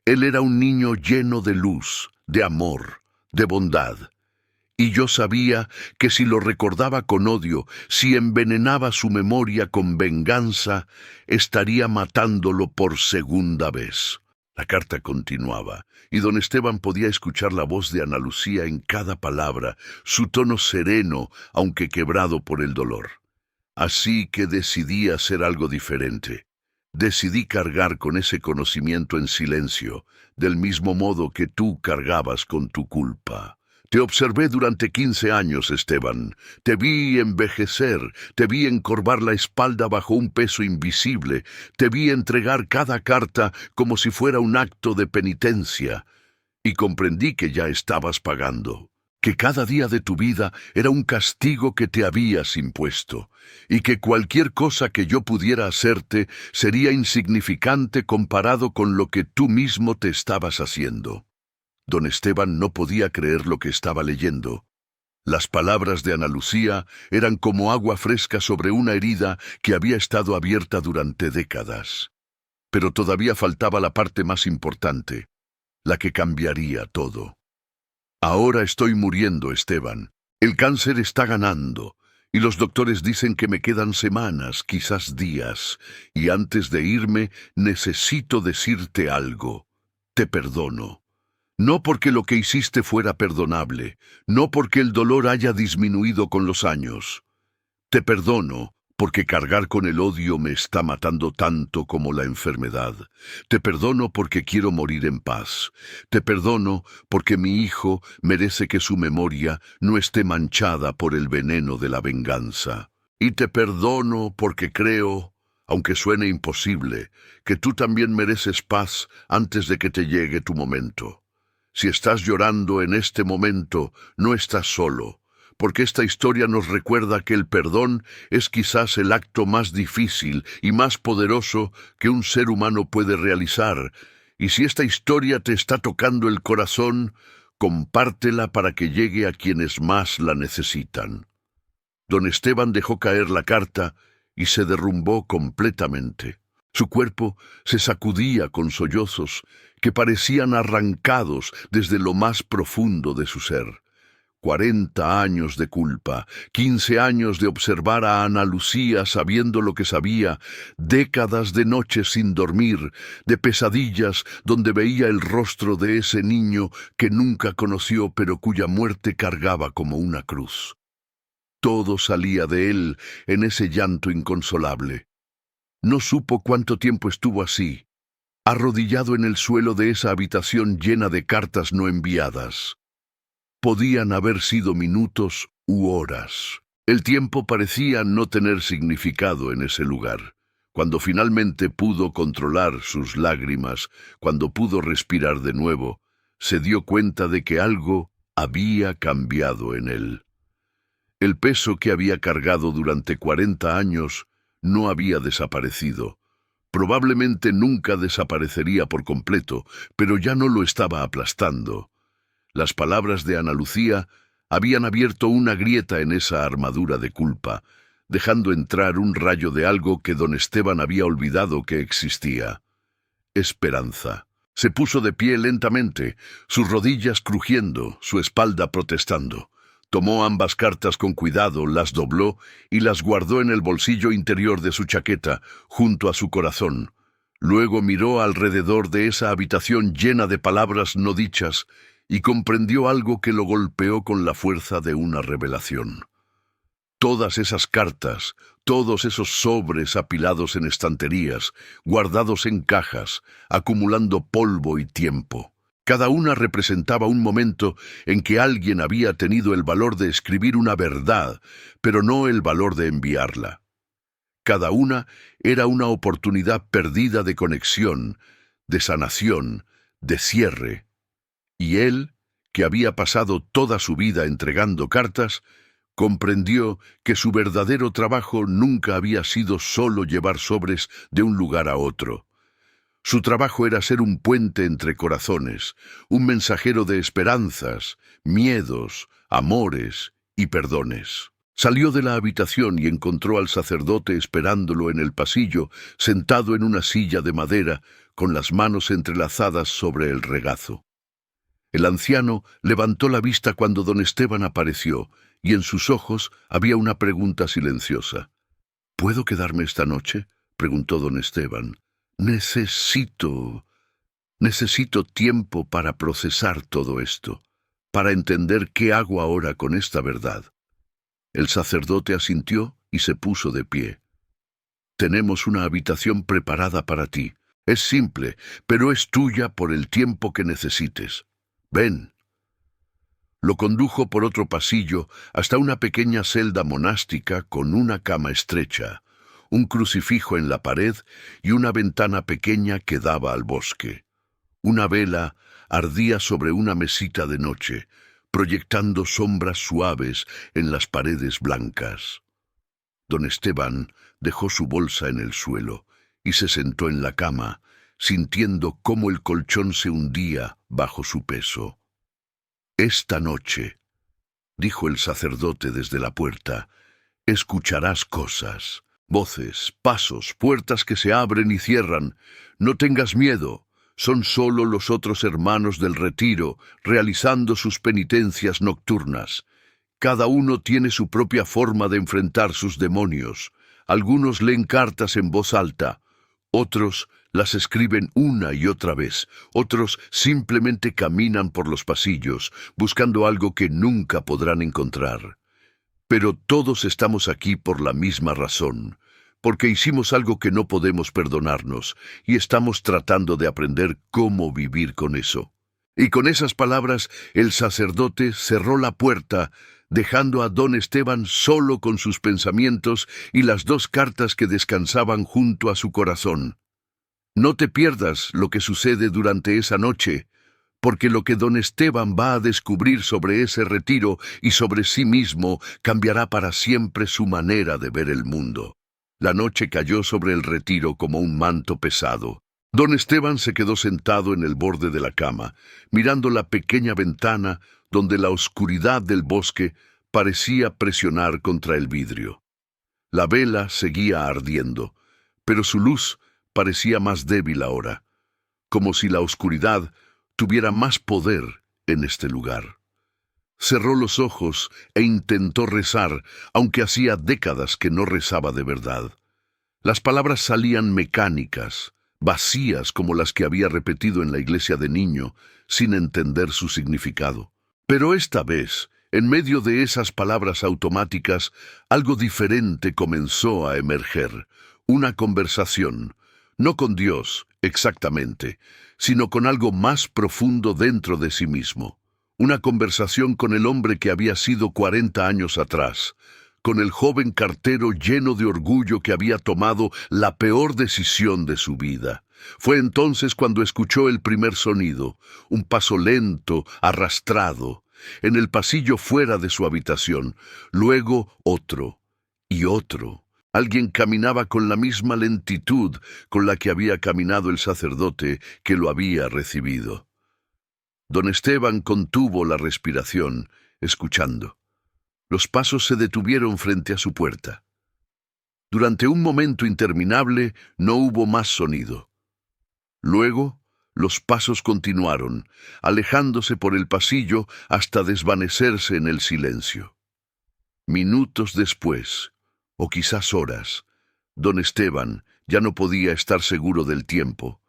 Él era un niño lleno de luz, de amor, de bondad. Y yo sabía que si lo recordaba con odio, si envenenaba su memoria con venganza, estaría matándolo por segunda vez. La carta continuaba, y don Esteban podía escuchar la voz de Ana Lucía en cada palabra, su tono sereno, aunque quebrado por el dolor. Así que decidí hacer algo diferente. Decidí cargar con ese conocimiento en silencio, del mismo modo que tú cargabas con tu culpa. Te observé durante 15 años, Esteban. Te vi envejecer, te vi encorvar la espalda bajo un peso invisible, te vi entregar cada carta como si fuera un acto de penitencia, y comprendí que ya estabas pagando, que cada día de tu vida era un castigo que te habías impuesto, y que cualquier cosa que yo pudiera hacerte sería insignificante comparado con lo que tú mismo te estabas haciendo. Don Esteban no podía creer lo que estaba leyendo. Las palabras de Ana Lucía eran como agua fresca sobre una herida que había estado abierta durante décadas. Pero todavía faltaba la parte más importante, la que cambiaría todo. Ahora estoy muriendo, Esteban. El cáncer está ganando, y los doctores dicen que me quedan semanas, quizás días, y antes de irme necesito decirte algo. Te perdono. No porque lo que hiciste fuera perdonable, no porque el dolor haya disminuido con los años. Te perdono porque cargar con el odio me está matando tanto como la enfermedad. Te perdono porque quiero morir en paz. Te perdono porque mi hijo merece que su memoria no esté manchada por el veneno de la venganza. Y te perdono porque creo, aunque suene imposible, que tú también mereces paz antes de que te llegue tu momento. Si estás llorando en este momento, no estás solo, porque esta historia nos recuerda que el perdón es quizás el acto más difícil y más poderoso que un ser humano puede realizar, y si esta historia te está tocando el corazón, compártela para que llegue a quienes más la necesitan. Don Esteban dejó caer la carta y se derrumbó completamente. Su cuerpo se sacudía con sollozos que parecían arrancados desde lo más profundo de su ser. 40 años de culpa, 15 años de observar a Ana Lucía sabiendo lo que sabía, décadas de noches sin dormir, de pesadillas donde veía el rostro de ese niño que nunca conoció pero cuya muerte cargaba como una cruz. Todo salía de él en ese llanto inconsolable. No supo cuánto tiempo estuvo así, arrodillado en el suelo de esa habitación llena de cartas no enviadas. Podían haber sido minutos u horas. El tiempo parecía no tener significado en ese lugar. Cuando finalmente pudo controlar sus lágrimas, cuando pudo respirar de nuevo, se dio cuenta de que algo había cambiado en él. El peso que había cargado durante 40 años no había desaparecido. Probablemente nunca desaparecería por completo, pero ya no lo estaba aplastando. Las palabras de Ana Lucía habían abierto una grieta en esa armadura de culpa, dejando entrar un rayo de algo que don Esteban había olvidado que existía. Esperanza. Se puso de pie lentamente, sus rodillas crujiendo, su espalda protestando. Tomó ambas cartas con cuidado, las dobló y las guardó en el bolsillo interior de su chaqueta, junto a su corazón. Luego miró alrededor de esa habitación llena de palabras no dichas y comprendió algo que lo golpeó con la fuerza de una revelación. Todas esas cartas, todos esos sobres apilados en estanterías, guardados en cajas, acumulando polvo y tiempo. Cada una representaba un momento en que alguien había tenido el valor de escribir una verdad, pero no el valor de enviarla. Cada una era una oportunidad perdida de conexión, de sanación, de cierre. Y él, que había pasado toda su vida entregando cartas, comprendió que su verdadero trabajo nunca había sido solo llevar sobres de un lugar a otro. Su trabajo era ser un puente entre corazones, un mensajero de esperanzas, miedos, amores y perdones. Salió de la habitación y encontró al sacerdote esperándolo en el pasillo, sentado en una silla de madera, con las manos entrelazadas sobre el regazo. El anciano levantó la vista cuando don Esteban apareció, y en sus ojos había una pregunta silenciosa. —¿Puedo quedarme esta noche? —preguntó don Esteban. Necesito tiempo para procesar todo esto, para entender qué hago ahora con esta verdad. El sacerdote asintió y se puso de pie. —Tenemos una habitación preparada para ti. Es simple, pero es tuya por el tiempo que necesites. Ven. Lo condujo por otro pasillo hasta una pequeña celda monástica con una cama estrecha, un crucifijo en la pared y una ventana pequeña que daba al bosque. Una vela ardía sobre una mesita de noche, proyectando sombras suaves en las paredes blancas. Don Esteban dejó su bolsa en el suelo y se sentó en la cama, sintiendo cómo el colchón se hundía bajo su peso. «Esta noche», dijo el sacerdote desde la puerta, «escucharás cosas, voces, pasos, puertas que se abren y cierran. No tengas miedo, son solo los otros hermanos del retiro realizando sus penitencias nocturnas. Cada uno tiene su propia forma de enfrentar sus demonios. Algunos leen cartas en voz alta, otros las escriben una y otra vez, otros simplemente caminan por los pasillos, buscando algo que nunca podrán encontrar. Pero todos estamos aquí por la misma razón, porque hicimos algo que no podemos perdonarnos, y estamos tratando de aprender cómo vivir con eso». Y con esas palabras, el sacerdote cerró la puerta, dejando a don Esteban solo con sus pensamientos y las dos cartas que descansaban junto a su corazón. No te pierdas lo que sucede durante esa noche, porque lo que don Esteban va a descubrir sobre ese retiro y sobre sí mismo cambiará para siempre su manera de ver el mundo. La noche cayó sobre el retiro como un manto pesado. Don Esteban se quedó sentado en el borde de la cama, mirando la pequeña ventana donde la oscuridad del bosque parecía presionar contra el vidrio. La vela seguía ardiendo, pero su luz parecía más débil ahora, como si la oscuridad tuviera más poder en este lugar. Cerró los ojos e intentó rezar, aunque hacía décadas que no rezaba de verdad. Las palabras salían mecánicas, vacías como las que había repetido en la iglesia de niño, sin entender su significado. Pero esta vez, en medio de esas palabras automáticas, algo diferente comenzó a emerger, una conversación, no con Dios, exactamente, sino con algo más profundo dentro de sí mismo. Una conversación con el hombre que había sido 40 años atrás, con el joven cartero lleno de orgullo que había tomado la peor decisión de su vida. Fue entonces cuando escuchó el primer sonido, un paso lento, arrastrado, en el pasillo fuera de su habitación, luego otro y otro. Alguien caminaba con la misma lentitud con la que había caminado el sacerdote que lo había recibido. Don Esteban contuvo la respiración, escuchando. Los pasos se detuvieron frente a su puerta. Durante un momento interminable no hubo más sonido. Luego, los pasos continuaron, alejándose por el pasillo hasta desvanecerse en el silencio. Minutos después, o quizás horas, don Esteban ya no podía estar seguro del tiempo.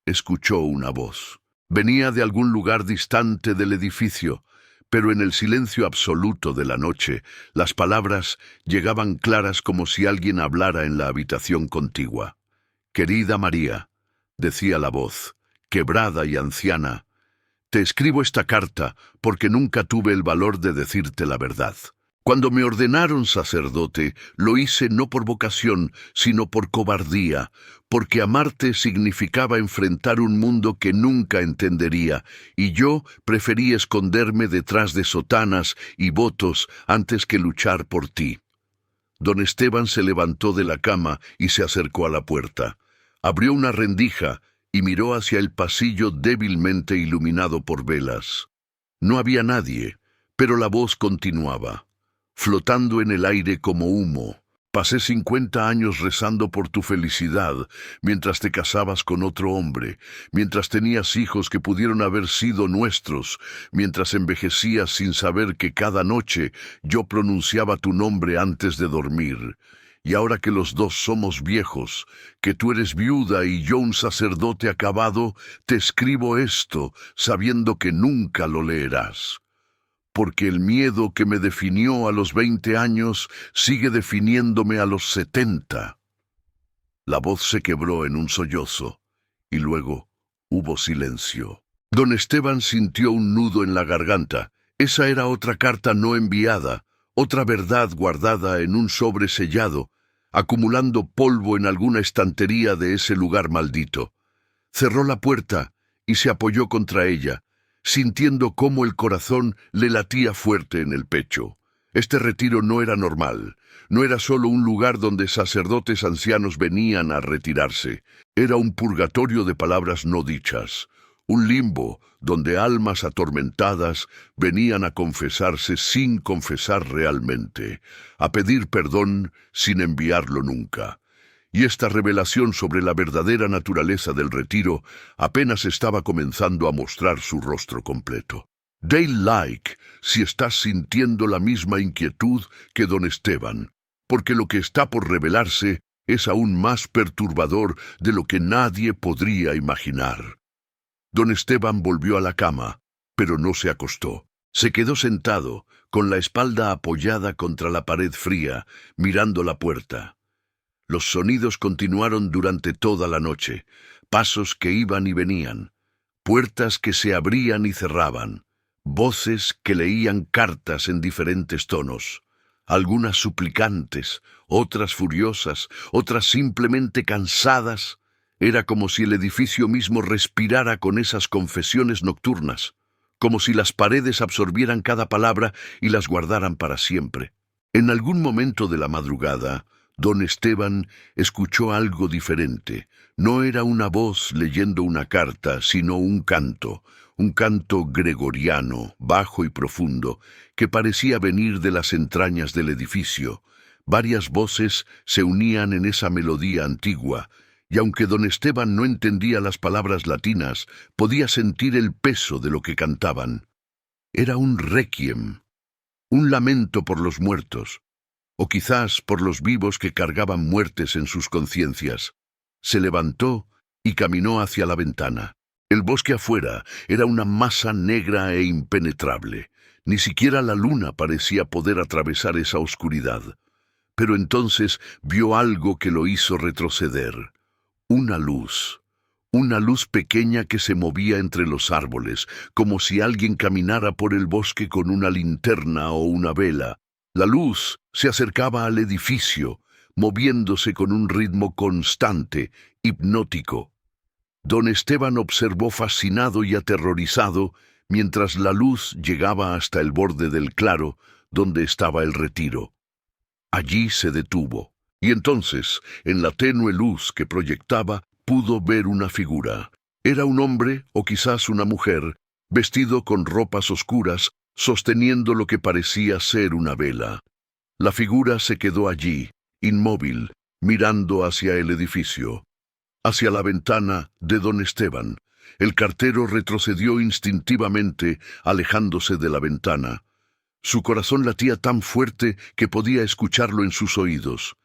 Escuchó una voz. Venía de algún lugar distante del edificio, pero en el silencio absoluto de la noche, las palabras llegaban claras como si alguien hablara en la habitación contigua. «Querida María», decía la voz, quebrada y anciana, «te escribo esta carta porque nunca tuve el valor de decirte la verdad. Cuando me ordenaron sacerdote, lo hice no por vocación, sino por cobardía, porque amarte significaba enfrentar un mundo que nunca entendería, y yo preferí esconderme detrás de sotanas y votos antes que luchar por ti». Don Esteban se levantó de la cama y se acercó a la puerta. Abrió una rendija y miró hacia el pasillo débilmente iluminado por velas. No había nadie, pero la voz continuaba, flotando en el aire como humo, Pasé 50 años rezando por tu felicidad, mientras te casabas con otro hombre, mientras tenías hijos que pudieron haber sido nuestros, mientras envejecías sin saber que cada noche yo pronunciaba tu nombre antes de dormir. Y ahora que los dos somos viejos, que tú eres viuda y yo un sacerdote acabado, te escribo esto, sabiendo que nunca lo leerás. Porque el miedo que me definió a los 20 años sigue definiéndome a los 70. La voz se quebró en un sollozo, y luego hubo silencio. Don Esteban sintió un nudo en la garganta. Esa era otra carta no enviada, otra verdad guardada en un sobre sellado, acumulando polvo en alguna estantería de ese lugar maldito. Cerró la puerta y se apoyó contra ella, sintiendo cómo el corazón le latía fuerte en el pecho. Este retiro no era normal, no era solo un lugar donde sacerdotes ancianos venían a retirarse, era un purgatorio de palabras no dichas, un limbo donde almas atormentadas venían a confesarse sin confesar realmente, a pedir perdón sin enviarlo nunca. Y esta revelación sobre la verdadera naturaleza del retiro apenas estaba comenzando a mostrar su rostro completo. Dale like si estás sintiendo la misma inquietud que don Esteban, porque lo que está por revelarse es aún más perturbador de lo que nadie podría imaginar. Don Esteban volvió a la cama, pero no se acostó. Se quedó sentado, con la espalda apoyada contra la pared fría, mirando la puerta. Los sonidos continuaron durante toda la noche, pasos que iban y venían, puertas que se abrían y cerraban, voces que leían cartas en diferentes tonos, algunas suplicantes, otras furiosas, otras simplemente cansadas. Era como si el edificio mismo respirara con esas confesiones nocturnas, como si las paredes absorbieran cada palabra y las guardaran para siempre. En algún momento de la madrugada, don Esteban escuchó algo diferente. No era una voz leyendo una carta, sino un canto gregoriano, bajo y profundo, que parecía venir de las entrañas del edificio. Varias voces se unían en esa melodía antigua, y aunque don Esteban no entendía las palabras latinas, podía sentir el peso de lo que cantaban. Era un requiem, un lamento por los muertos, o quizás por los vivos que cargaban muertes en sus conciencias. Se levantó y caminó hacia la ventana. El bosque afuera era una masa negra e impenetrable. Ni siquiera la luna parecía poder atravesar esa oscuridad. Pero entonces vio algo que lo hizo retroceder. Una luz pequeña que se movía entre los árboles, como si alguien caminara por el bosque con una linterna o una vela. La luz se acercaba al edificio, moviéndose con un ritmo constante, hipnótico. Don Esteban observó fascinado y aterrorizado mientras la luz llegaba hasta el borde del claro donde estaba el retiro. Allí se detuvo, y entonces, en la tenue luz que proyectaba, pudo ver una figura. Era un hombre, o quizás una mujer, vestido con ropas oscuras, sosteniendo lo que parecía ser una vela. La figura se quedó allí, inmóvil, mirando hacia el edificio, hacia la ventana de don Esteban. El cartero retrocedió instintivamente, alejándose de la ventana. Su corazón latía tan fuerte que podía escucharlo en sus oídos.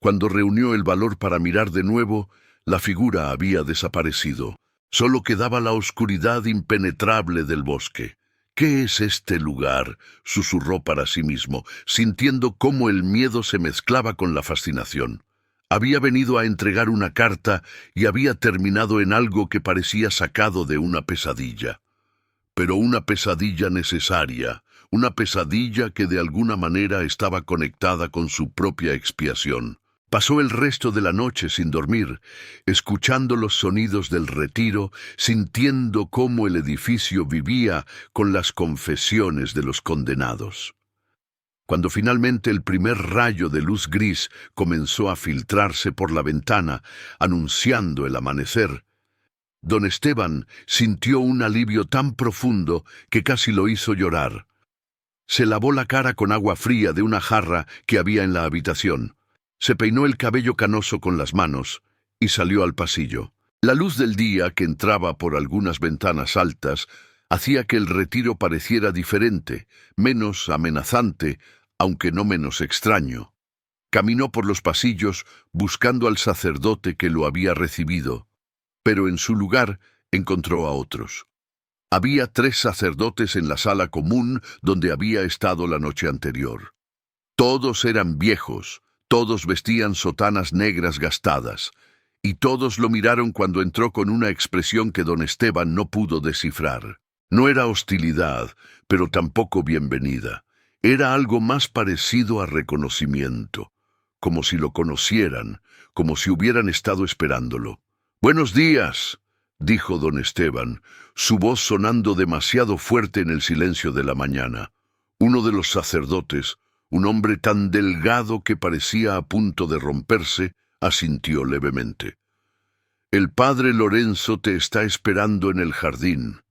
Cuando reunió el valor para mirar de nuevo, la figura había desaparecido. Solo quedaba la oscuridad impenetrable del bosque. «¿Qué es este lugar?», susurró para sí mismo, sintiendo cómo el miedo se mezclaba con la fascinación. Había venido a entregar una carta y había terminado en algo que parecía sacado de una pesadilla. Pero una pesadilla necesaria, una pesadilla que de alguna manera estaba conectada con su propia expiación. Pasó el resto de la noche sin dormir, escuchando los sonidos del retiro, sintiendo cómo el edificio vivía con las confesiones de los condenados. Cuando finalmente el primer rayo de luz gris comenzó a filtrarse por la ventana, anunciando el amanecer, don Esteban sintió un alivio tan profundo que casi lo hizo llorar. Se lavó la cara con agua fría de una jarra que había en la habitación. Se peinó el cabello canoso con las manos y salió al pasillo. La luz del día, que entraba por algunas ventanas altas, hacía que el retiro pareciera diferente, menos amenazante, aunque no menos extraño. Caminó por los pasillos buscando al sacerdote que lo había recibido, pero en su lugar encontró a otros. Había 3 sacerdotes en la sala común donde había estado la noche anterior. Todos eran viejos, todos vestían sotanas negras gastadas, y todos lo miraron cuando entró con una expresión que don Esteban no pudo descifrar. No era hostilidad, pero tampoco bienvenida. Era algo más parecido a reconocimiento, como si lo conocieran, como si hubieran estado esperándolo. «Buenos días», dijo don Esteban, su voz sonando demasiado fuerte en el silencio de la mañana. Uno de los sacerdotes, un hombre tan delgado que parecía a punto de romperse, asintió levemente. «El padre Lorenzo te está esperando en el jardín»,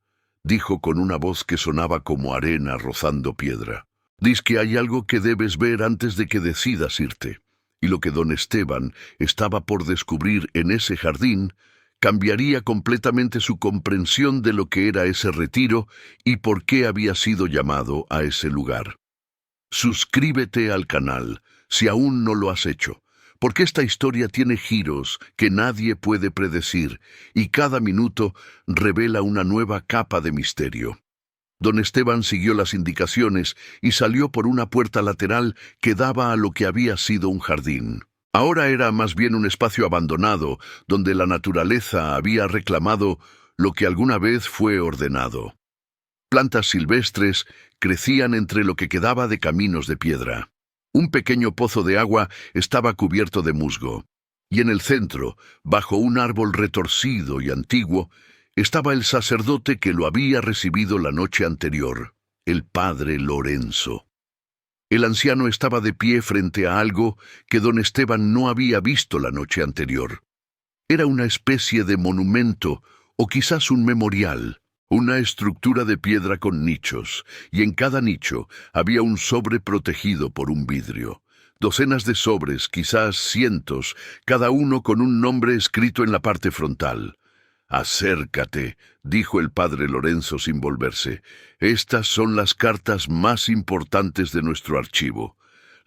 dijo con una voz que sonaba como arena rozando piedra. «Diz que hay algo que debes ver antes de que decidas irte». Y lo que don Esteban estaba por descubrir en ese jardín cambiaría completamente su comprensión de lo que era ese retiro y por qué había sido llamado a ese lugar. Suscríbete al canal si aún no lo has hecho, porque esta historia tiene giros que nadie puede predecir y cada minuto revela una nueva capa de misterio. Don Esteban siguió las indicaciones y salió por una puerta lateral que daba a lo que había sido un jardín. Ahora era más bien un espacio abandonado, donde la naturaleza había reclamado lo que alguna vez fue ordenado. Plantas silvestres crecían entre lo que quedaba de caminos de piedra. Un pequeño pozo de agua estaba cubierto de musgo, y en el centro, bajo un árbol retorcido y antiguo, estaba el sacerdote que lo había recibido la noche anterior, el padre Lorenzo. El anciano estaba de pie frente a algo que don Esteban no había visto la noche anterior. Era una especie de monumento, o quizás un memorial, una estructura de piedra con nichos, y en cada nicho había un sobre protegido por un vidrio. Docenas de sobres, quizás cientos, cada uno con un nombre escrito en la parte frontal. «Acércate», dijo el padre Lorenzo sin volverse. «Estas son las cartas más importantes de nuestro archivo,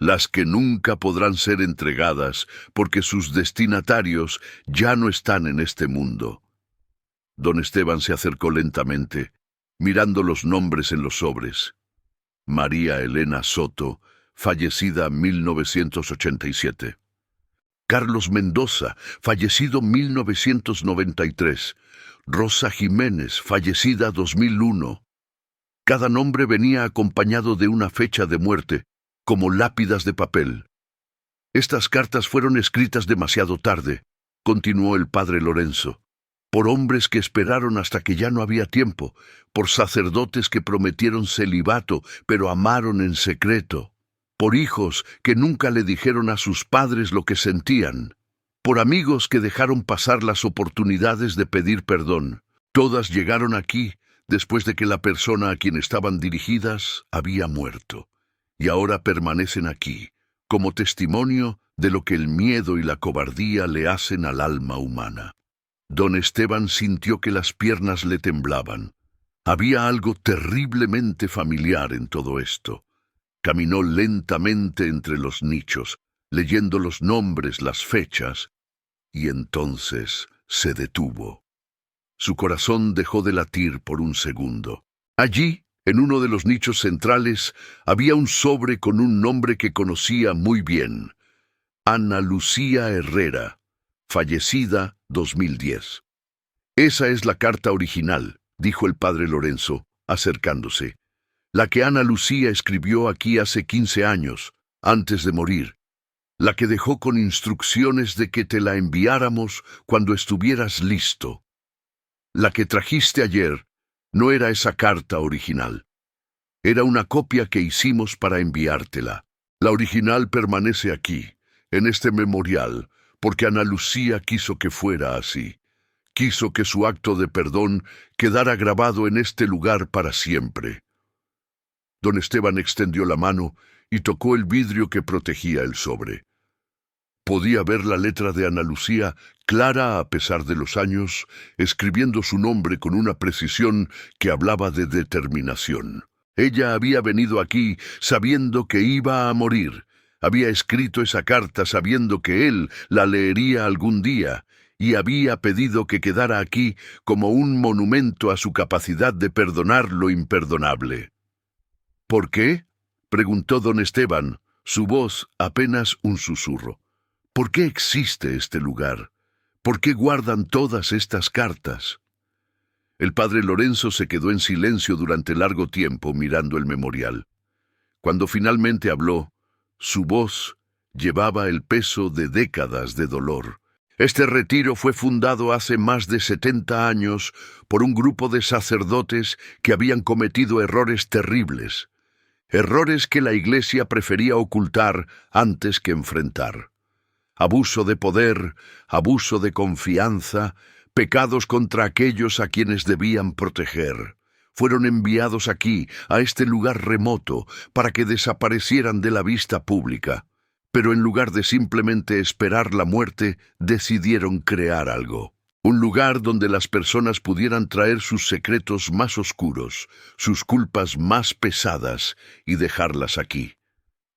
las que nunca podrán ser entregadas porque sus destinatarios ya no están en este mundo». Don Esteban se acercó lentamente, mirando los nombres en los sobres. María Elena Soto, fallecida 1987. Carlos Mendoza, fallecido 1993. Rosa Jiménez, fallecida 2001. Cada nombre venía acompañado de una fecha de muerte, como lápidas de papel. «Estas cartas fueron escritas demasiado tarde», continuó el padre Lorenzo, «por hombres que esperaron hasta que ya no había tiempo, por sacerdotes que prometieron celibato, pero amaron en secreto, por hijos que nunca le dijeron a sus padres lo que sentían, por amigos que dejaron pasar las oportunidades de pedir perdón. Todas llegaron aquí después de que la persona a quien estaban dirigidas había muerto, y ahora permanecen aquí, como testimonio de lo que el miedo y la cobardía le hacen al alma humana». Don Esteban sintió que las piernas le temblaban. Había algo terriblemente familiar en todo esto. Caminó lentamente entre los nichos, leyendo los nombres, las fechas, y entonces se detuvo. Su corazón dejó de latir por un segundo. Allí, en uno de los nichos centrales, había un sobre con un nombre que conocía muy bien: Ana Lucía Herrera, fallecida 2010. «Esa es la carta original», dijo el padre Lorenzo, acercándose. «La que Ana Lucía escribió aquí hace 15 años, antes de morir. La que dejó con instrucciones de que te la enviáramos cuando estuvieras listo. La que trajiste ayer no era esa carta original. Era una copia que hicimos para enviártela. La original permanece aquí, en este memorial, porque Ana Lucía quiso que fuera así. Quiso que su acto de perdón quedara grabado en este lugar para siempre». Don Esteban extendió la mano y tocó el vidrio que protegía el sobre. Podía ver la letra de Ana Lucía, clara a pesar de los años, escribiendo su nombre con una precisión que hablaba de determinación. Ella había venido aquí sabiendo que iba a morir. Había escrito esa carta sabiendo que él la leería algún día, y había pedido que quedara aquí como un monumento a su capacidad de perdonar lo imperdonable. ¿Por qué?, preguntó don Esteban, su voz apenas un susurro. ¿Por qué existe este lugar? ¿Por qué guardan todas estas cartas? El padre Lorenzo se quedó en silencio durante largo tiempo mirando el memorial. Cuando finalmente habló, su voz llevaba el peso de décadas de dolor. Este retiro fue fundado hace más de 70 años por un grupo de sacerdotes que habían cometido errores terribles, errores que la Iglesia prefería ocultar antes que enfrentar. Abuso de poder, abuso de confianza, pecados contra aquellos a quienes debían proteger. Fueron enviados aquí, a este lugar remoto, para que desaparecieran de la vista pública. Pero en lugar de simplemente esperar la muerte, decidieron crear algo. Un lugar donde las personas pudieran traer sus secretos más oscuros, sus culpas más pesadas, y dejarlas aquí.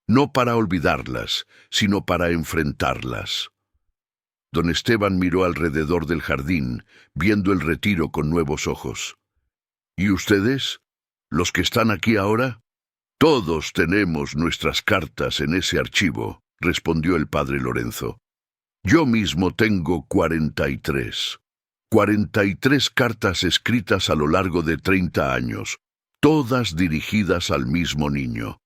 No para olvidarlas, sino para enfrentarlas. Don Esteban miró alrededor del jardín, viendo el retiro con nuevos ojos. ¿Y ustedes? ¿Los que están aquí ahora? Todos tenemos nuestras cartas en ese archivo, respondió el padre Lorenzo. Yo mismo tengo 43. 43 cartas escritas a lo largo de 30 años, todas dirigidas al mismo niño.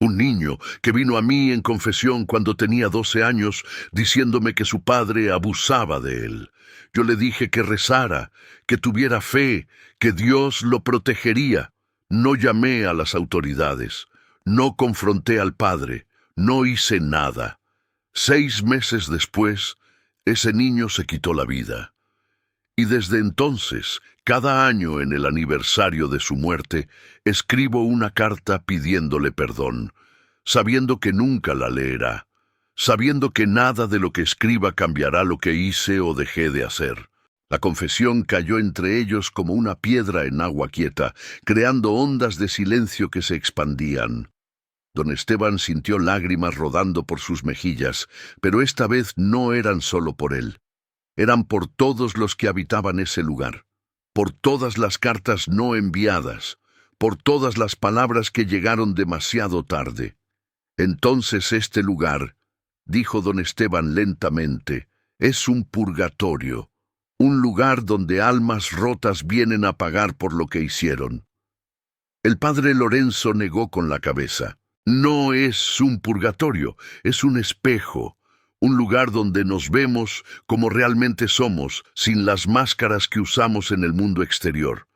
Un niño que vino a mí en confesión cuando tenía 12 años, diciéndome que su padre abusaba de él. Yo le dije que rezara, que tuviera fe, que Dios lo protegería. No llamé a las autoridades, no confronté al padre, no hice nada. 6 meses después, ese niño se quitó la vida. Y desde entonces, cada año en el aniversario de su muerte, escribo una carta pidiéndole perdón, sabiendo que nunca la leerá, sabiendo que nada de lo que escriba cambiará lo que hice o dejé de hacer. La confesión cayó entre ellos como una piedra en agua quieta, creando ondas de silencio que se expandían. Don Esteban sintió lágrimas rodando por sus mejillas, pero esta vez no eran solo por él. Eran por todos los que habitaban ese lugar, por todas las cartas no enviadas, por todas las palabras que llegaron demasiado tarde. Entonces este lugar, dijo don Esteban lentamente, es un purgatorio, un lugar donde almas rotas vienen a pagar por lo que hicieron. El padre Lorenzo negó con la cabeza. No es un purgatorio, es un espejo. Un lugar donde nos vemos como realmente somos, sin las máscaras que usamos en el mundo exterior.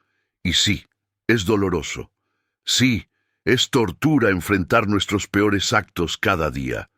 Y sí, es doloroso. Sí, es tortura enfrentar nuestros peores actos cada día.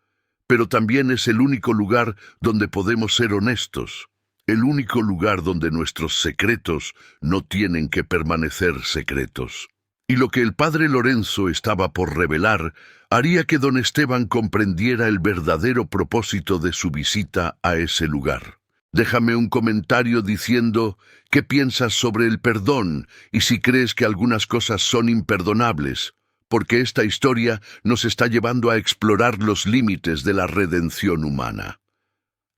Pero también es el único lugar donde podemos ser honestos. El único lugar donde nuestros secretos no tienen que permanecer secretos. Y lo que el padre Lorenzo estaba por revelar haría que don Esteban comprendiera el verdadero propósito de su visita a ese lugar. Déjame un comentario diciendo qué piensas sobre el perdón y si crees que algunas cosas son imperdonables, porque esta historia nos está llevando a explorar los límites de la redención humana.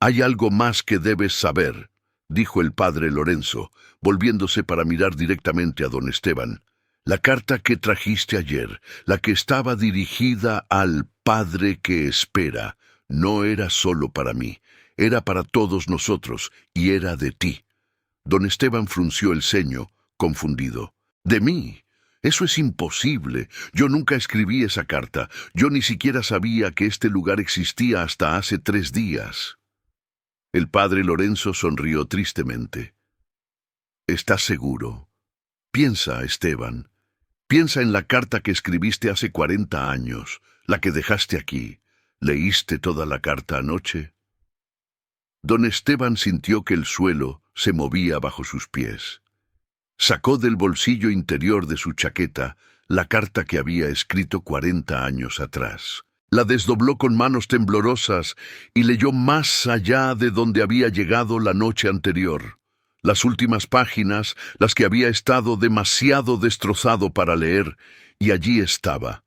Hay algo más que debes saber, dijo el padre Lorenzo, volviéndose para mirar directamente a don Esteban. La carta que trajiste ayer, la que estaba dirigida al Padre que espera, no era solo para mí, era para todos nosotros y era de ti. Don Esteban frunció el ceño, confundido. ¿De mí? Eso es imposible. Yo nunca escribí esa carta. Yo ni siquiera sabía que este lugar existía hasta hace 3 días. El padre Lorenzo sonrió tristemente. ¿Estás seguro? Piensa, Esteban. Piensa en la carta que escribiste hace 40 años, la que dejaste aquí. ¿Leíste toda la carta anoche? Don Esteban sintió que el suelo se movía bajo sus pies. Sacó del bolsillo interior de su chaqueta la carta que había escrito 40 años atrás. La desdobló con manos temblorosas y leyó más allá de donde había llegado la noche anterior. Las últimas páginas, las que había estado demasiado destrozado para leer, y allí estaba,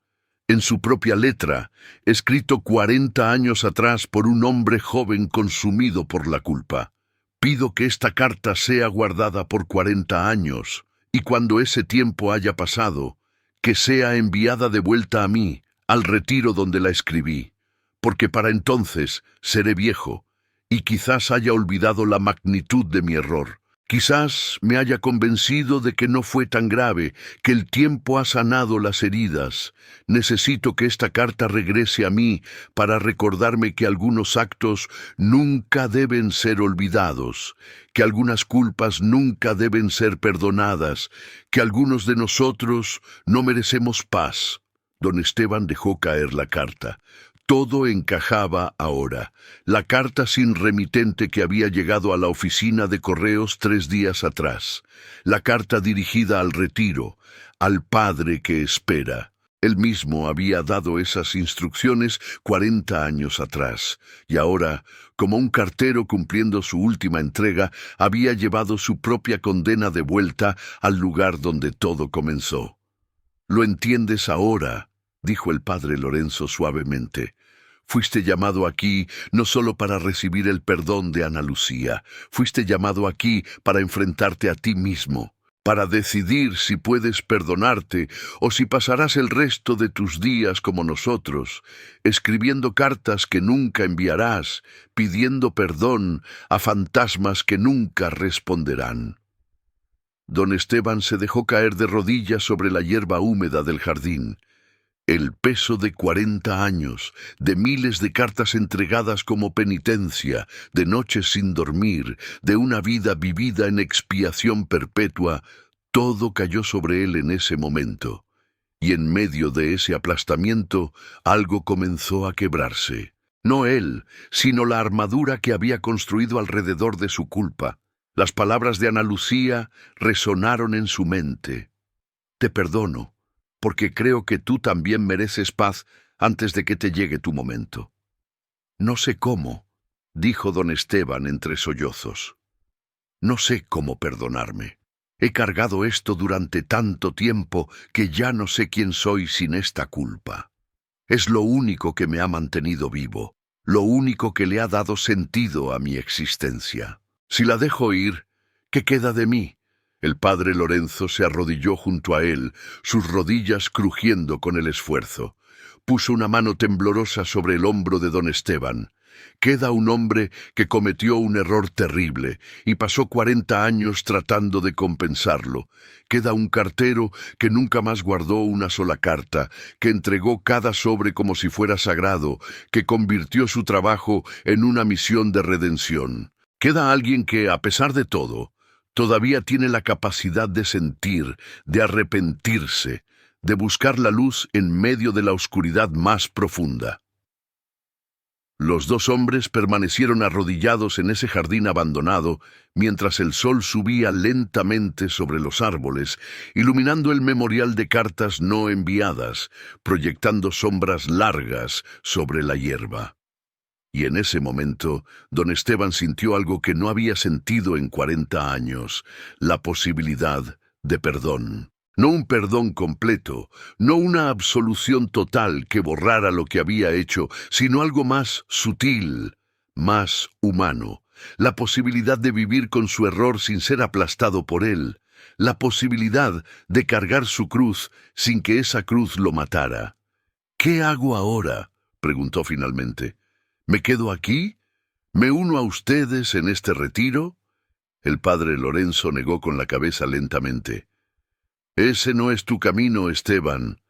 en su propia letra, escrito 40 años atrás por un hombre joven consumido por la culpa. Pido que esta carta sea guardada por 40 años, y cuando ese tiempo haya pasado, que sea enviada de vuelta a mí, al retiro donde la escribí, porque para entonces seré viejo, y quizás haya olvidado la magnitud de mi error. Quizás me haya convencido de que no fue tan grave, que el tiempo ha sanado las heridas. Necesito que esta carta regrese a mí para recordarme que algunos actos nunca deben ser olvidados, que algunas culpas nunca deben ser perdonadas, que algunos de nosotros no merecemos paz. Don Esteban dejó caer la carta. Todo encajaba ahora. La carta sin remitente que había llegado a la oficina de correos 3 días atrás. La carta dirigida al retiro, al padre que espera. Él mismo había dado esas instrucciones 40 años atrás, y ahora, como un cartero cumpliendo su última entrega, había llevado su propia condena de vuelta al lugar donde todo comenzó. «Lo entiendes ahora», dijo el padre Lorenzo suavemente. Fuiste llamado aquí no solo para recibir el perdón de Ana Lucía, fuiste llamado aquí para enfrentarte a ti mismo, para decidir si puedes perdonarte o si pasarás el resto de tus días como nosotros, escribiendo cartas que nunca enviarás, pidiendo perdón a fantasmas que nunca responderán. Don Esteban se dejó caer de rodillas sobre la hierba húmeda del jardín. El peso de 40 años, de miles de cartas entregadas como penitencia, de noches sin dormir, de una vida vivida en expiación perpetua, todo cayó sobre él en ese momento. Y en medio de ese aplastamiento, algo comenzó a quebrarse. No él, sino la armadura que había construido alrededor de su culpa. Las palabras de Ana Lucía resonaron en su mente. Te perdono, porque creo que tú también mereces paz antes de que te llegue tu momento. No sé cómo, dijo don Esteban entre sollozos. No sé cómo perdonarme. He cargado esto durante tanto tiempo que ya no sé quién soy sin esta culpa. Es lo único que me ha mantenido vivo, lo único que le ha dado sentido a mi existencia. Si la dejo ir, ¿qué queda de mí? El padre Lorenzo se arrodilló junto a él, sus rodillas crujiendo con el esfuerzo. Puso una mano temblorosa sobre el hombro de don Esteban. Queda un hombre que cometió un error terrible y pasó 40 años tratando de compensarlo. Queda un cartero que nunca más guardó una sola carta, que entregó cada sobre como si fuera sagrado, que convirtió su trabajo en una misión de redención. Queda alguien que, a pesar de todo, todavía tiene la capacidad de sentir, de arrepentirse, de buscar la luz en medio de la oscuridad más profunda. Los dos hombres permanecieron arrodillados en ese jardín abandonado mientras el sol subía lentamente sobre los árboles, iluminando el memorial de cartas no enviadas, proyectando sombras largas sobre la hierba. Y en ese momento, don Esteban sintió algo que no había sentido en 40 años, la posibilidad de perdón. No un perdón completo, no una absolución total que borrara lo que había hecho, sino algo más sutil, más humano. La posibilidad de vivir con su error sin ser aplastado por él. La posibilidad de cargar su cruz sin que esa cruz lo matara. ¿Qué hago ahora?, preguntó finalmente. ¿Me quedo aquí? ¿Me uno a ustedes en este retiro? El padre Lorenzo negó con la cabeza lentamente. Ese no es tu camino, Esteban.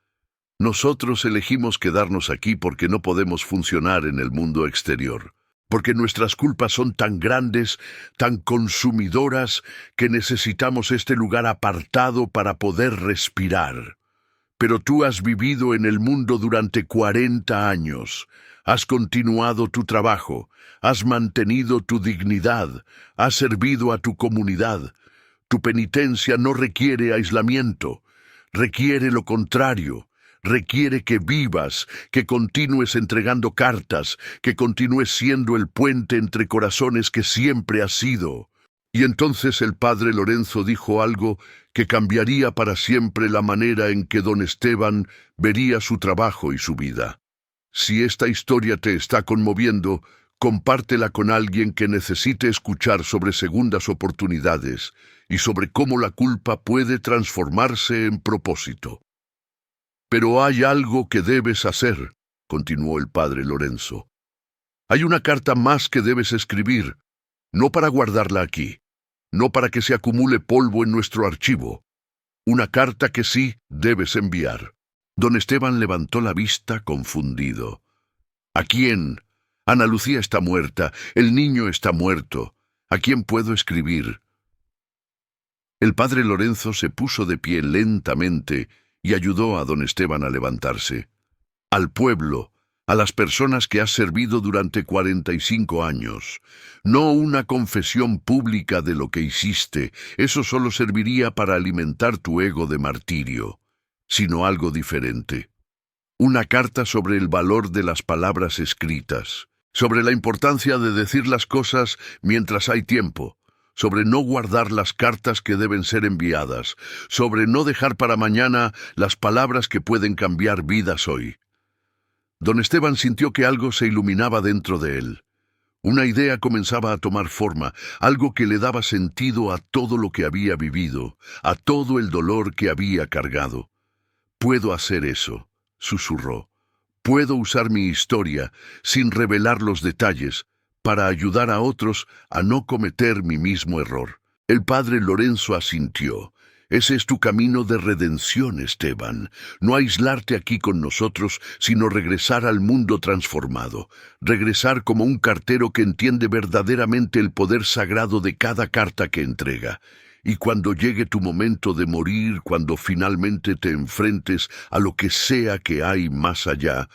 Nosotros elegimos quedarnos aquí porque no podemos funcionar en el mundo exterior, porque nuestras culpas son tan grandes, tan consumidoras, que necesitamos este lugar apartado para poder respirar. Pero tú has vivido en el mundo durante 40 años, has continuado tu trabajo, has mantenido tu dignidad, has servido a tu comunidad. Tu penitencia no requiere aislamiento, requiere lo contrario, requiere que vivas, que continúes entregando cartas, que continúes siendo el puente entre corazones que siempre has sido. Y entonces el padre Lorenzo dijo algo que cambiaría para siempre la manera en que don Esteban vería su trabajo y su vida. Si esta historia te está conmoviendo, compártela con alguien que necesite escuchar sobre segundas oportunidades y sobre cómo la culpa puede transformarse en propósito. Pero hay algo que debes hacer, continuó el padre Lorenzo. Hay una carta más que debes escribir, no para guardarla aquí, no para que se acumule polvo en nuestro archivo. Una carta que sí debes enviar. Don Esteban levantó la vista confundido. ¿A quién? Ana Lucía está muerta, el niño está muerto. ¿A quién puedo escribir? El padre Lorenzo se puso de pie lentamente y ayudó a don Esteban a levantarse. Al pueblo, a las personas que has servido durante 45 años. No una confesión pública de lo que hiciste, eso solo serviría para alimentar tu ego de martirio, sino algo diferente. Una carta sobre el valor de las palabras escritas, sobre la importancia de decir las cosas mientras hay tiempo, sobre no guardar las cartas que deben ser enviadas, sobre no dejar para mañana las palabras que pueden cambiar vidas hoy. Don Esteban sintió que algo se iluminaba dentro de él. Una idea comenzaba a tomar forma, algo que le daba sentido a todo lo que había vivido, a todo el dolor que había cargado. «Puedo hacer eso», susurró. «Puedo usar mi historia, sin revelar los detalles, para ayudar a otros a no cometer mi mismo error». El padre Lorenzo asintió. «Ese es tu camino de redención, Esteban. No aislarte aquí con nosotros, sino regresar al mundo transformado. Regresar como un cartero que entiende verdaderamente el poder sagrado de cada carta que entrega. Y cuando llegue tu momento de morir, cuando finalmente te enfrentes a lo que sea que hay más allá,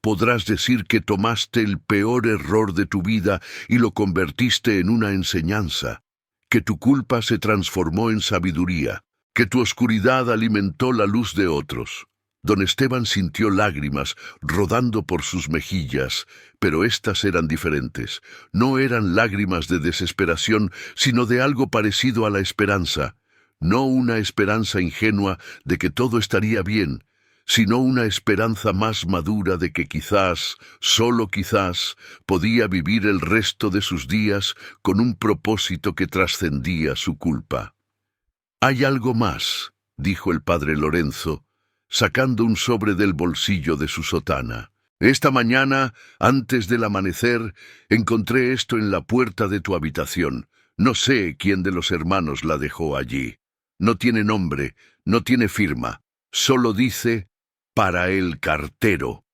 podrás decir que tomaste el peor error de tu vida y lo convertiste en una enseñanza, que tu culpa se transformó en sabiduría, que tu oscuridad alimentó la luz de otros». Don Esteban sintió lágrimas rodando por sus mejillas, pero éstas eran diferentes. No eran lágrimas de desesperación, sino de algo parecido a la esperanza. No una esperanza ingenua de que todo estaría bien, sino una esperanza más madura de que quizás, solo quizás, podía vivir el resto de sus días con un propósito que trascendía su culpa. «Hay algo más», dijo el padre Lorenzo, sacando un sobre del bolsillo de su sotana. «Esta mañana, antes del amanecer, encontré esto en la puerta de tu habitación. No sé quién de los hermanos la dejó allí. No tiene nombre, no tiene firma. Solo dice, para el cartero».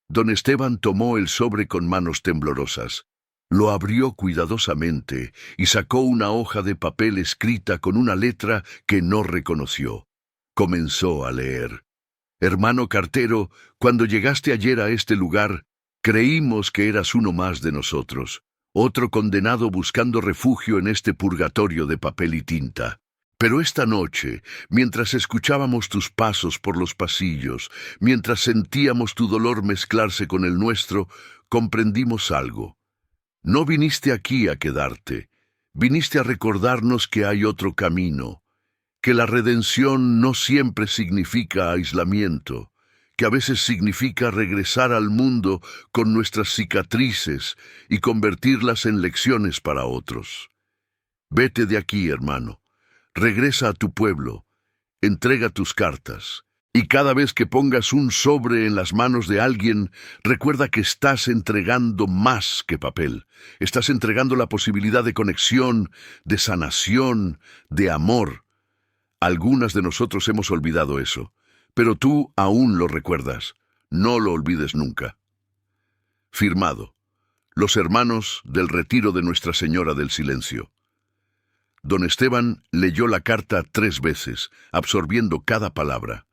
Don Esteban tomó el sobre con manos temblorosas. Lo abrió cuidadosamente y sacó una hoja de papel escrita con una letra que no reconoció. Comenzó a leer. «Hermano cartero, cuando llegaste ayer a este lugar, creímos que eras uno más de nosotros, otro condenado buscando refugio en este purgatorio de papel y tinta. Pero esta noche, mientras escuchábamos tus pasos por los pasillos, mientras sentíamos tu dolor mezclarse con el nuestro, comprendimos algo. No viniste aquí a quedarte, viniste a recordarnos que hay otro camino, que la redención no siempre significa aislamiento, que a veces significa regresar al mundo con nuestras cicatrices y convertirlas en lecciones para otros. Vete de aquí, hermano, regresa a tu pueblo, entrega tus cartas, y cada vez que pongas un sobre en las manos de alguien, recuerda que estás entregando más que papel. Estás entregando la posibilidad de conexión, de sanación, de amor. Algunas de nosotros hemos olvidado eso, pero tú aún lo recuerdas. No lo olvides nunca. Firmado. Los hermanos del Retiro de Nuestra Señora del Silencio. Don Esteban leyó la carta 3 veces, absorbiendo cada palabra.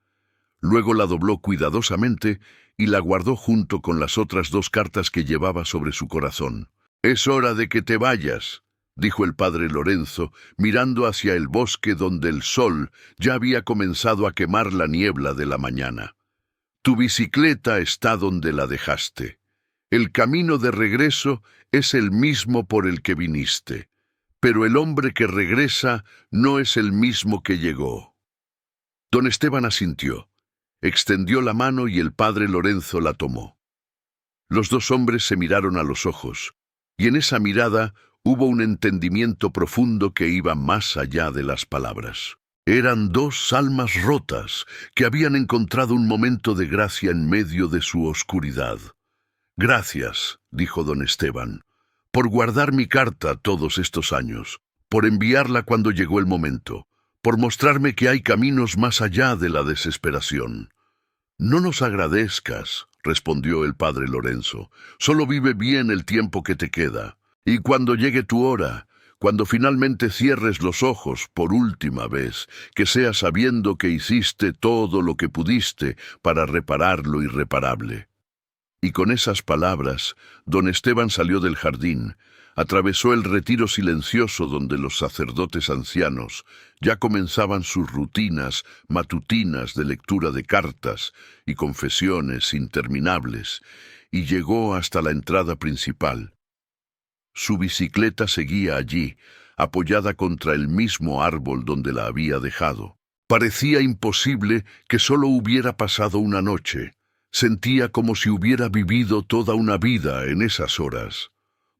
Luego la dobló cuidadosamente y la guardó junto con las otras 2 cartas que llevaba sobre su corazón. «Es hora de que te vayas», dijo el padre Lorenzo, mirando hacia el bosque donde el sol ya había comenzado a quemar la niebla de la mañana. Tu bicicleta está donde la dejaste. El camino de regreso es el mismo por el que viniste, pero el hombre que regresa no es el mismo que llegó. Don Esteban asintió, extendió la mano y el padre Lorenzo la tomó. Los dos hombres se miraron a los ojos, y en esa mirada hubo un entendimiento profundo que iba más allá de las palabras. Eran dos almas rotas que habían encontrado un momento de gracia en medio de su oscuridad. Gracias, dijo don Esteban, por guardar mi carta todos estos años, por enviarla cuando llegó el momento, por mostrarme que hay caminos más allá de la desesperación. No nos agradezcas, respondió el padre Lorenzo, solo vive bien el tiempo que te queda, y cuando llegue tu hora, cuando finalmente cierres los ojos por última vez, que sea sabiendo que hiciste todo lo que pudiste para reparar lo irreparable. Y con esas palabras, don Esteban salió del jardín, atravesó el retiro silencioso donde los sacerdotes ancianos ya comenzaban sus rutinas matutinas de lectura de cartas y confesiones interminables, y llegó hasta la entrada principal. Su bicicleta seguía allí, apoyada contra el mismo árbol donde la había dejado. Parecía imposible que solo hubiera pasado una noche. Sentía como si hubiera vivido toda una vida en esas horas.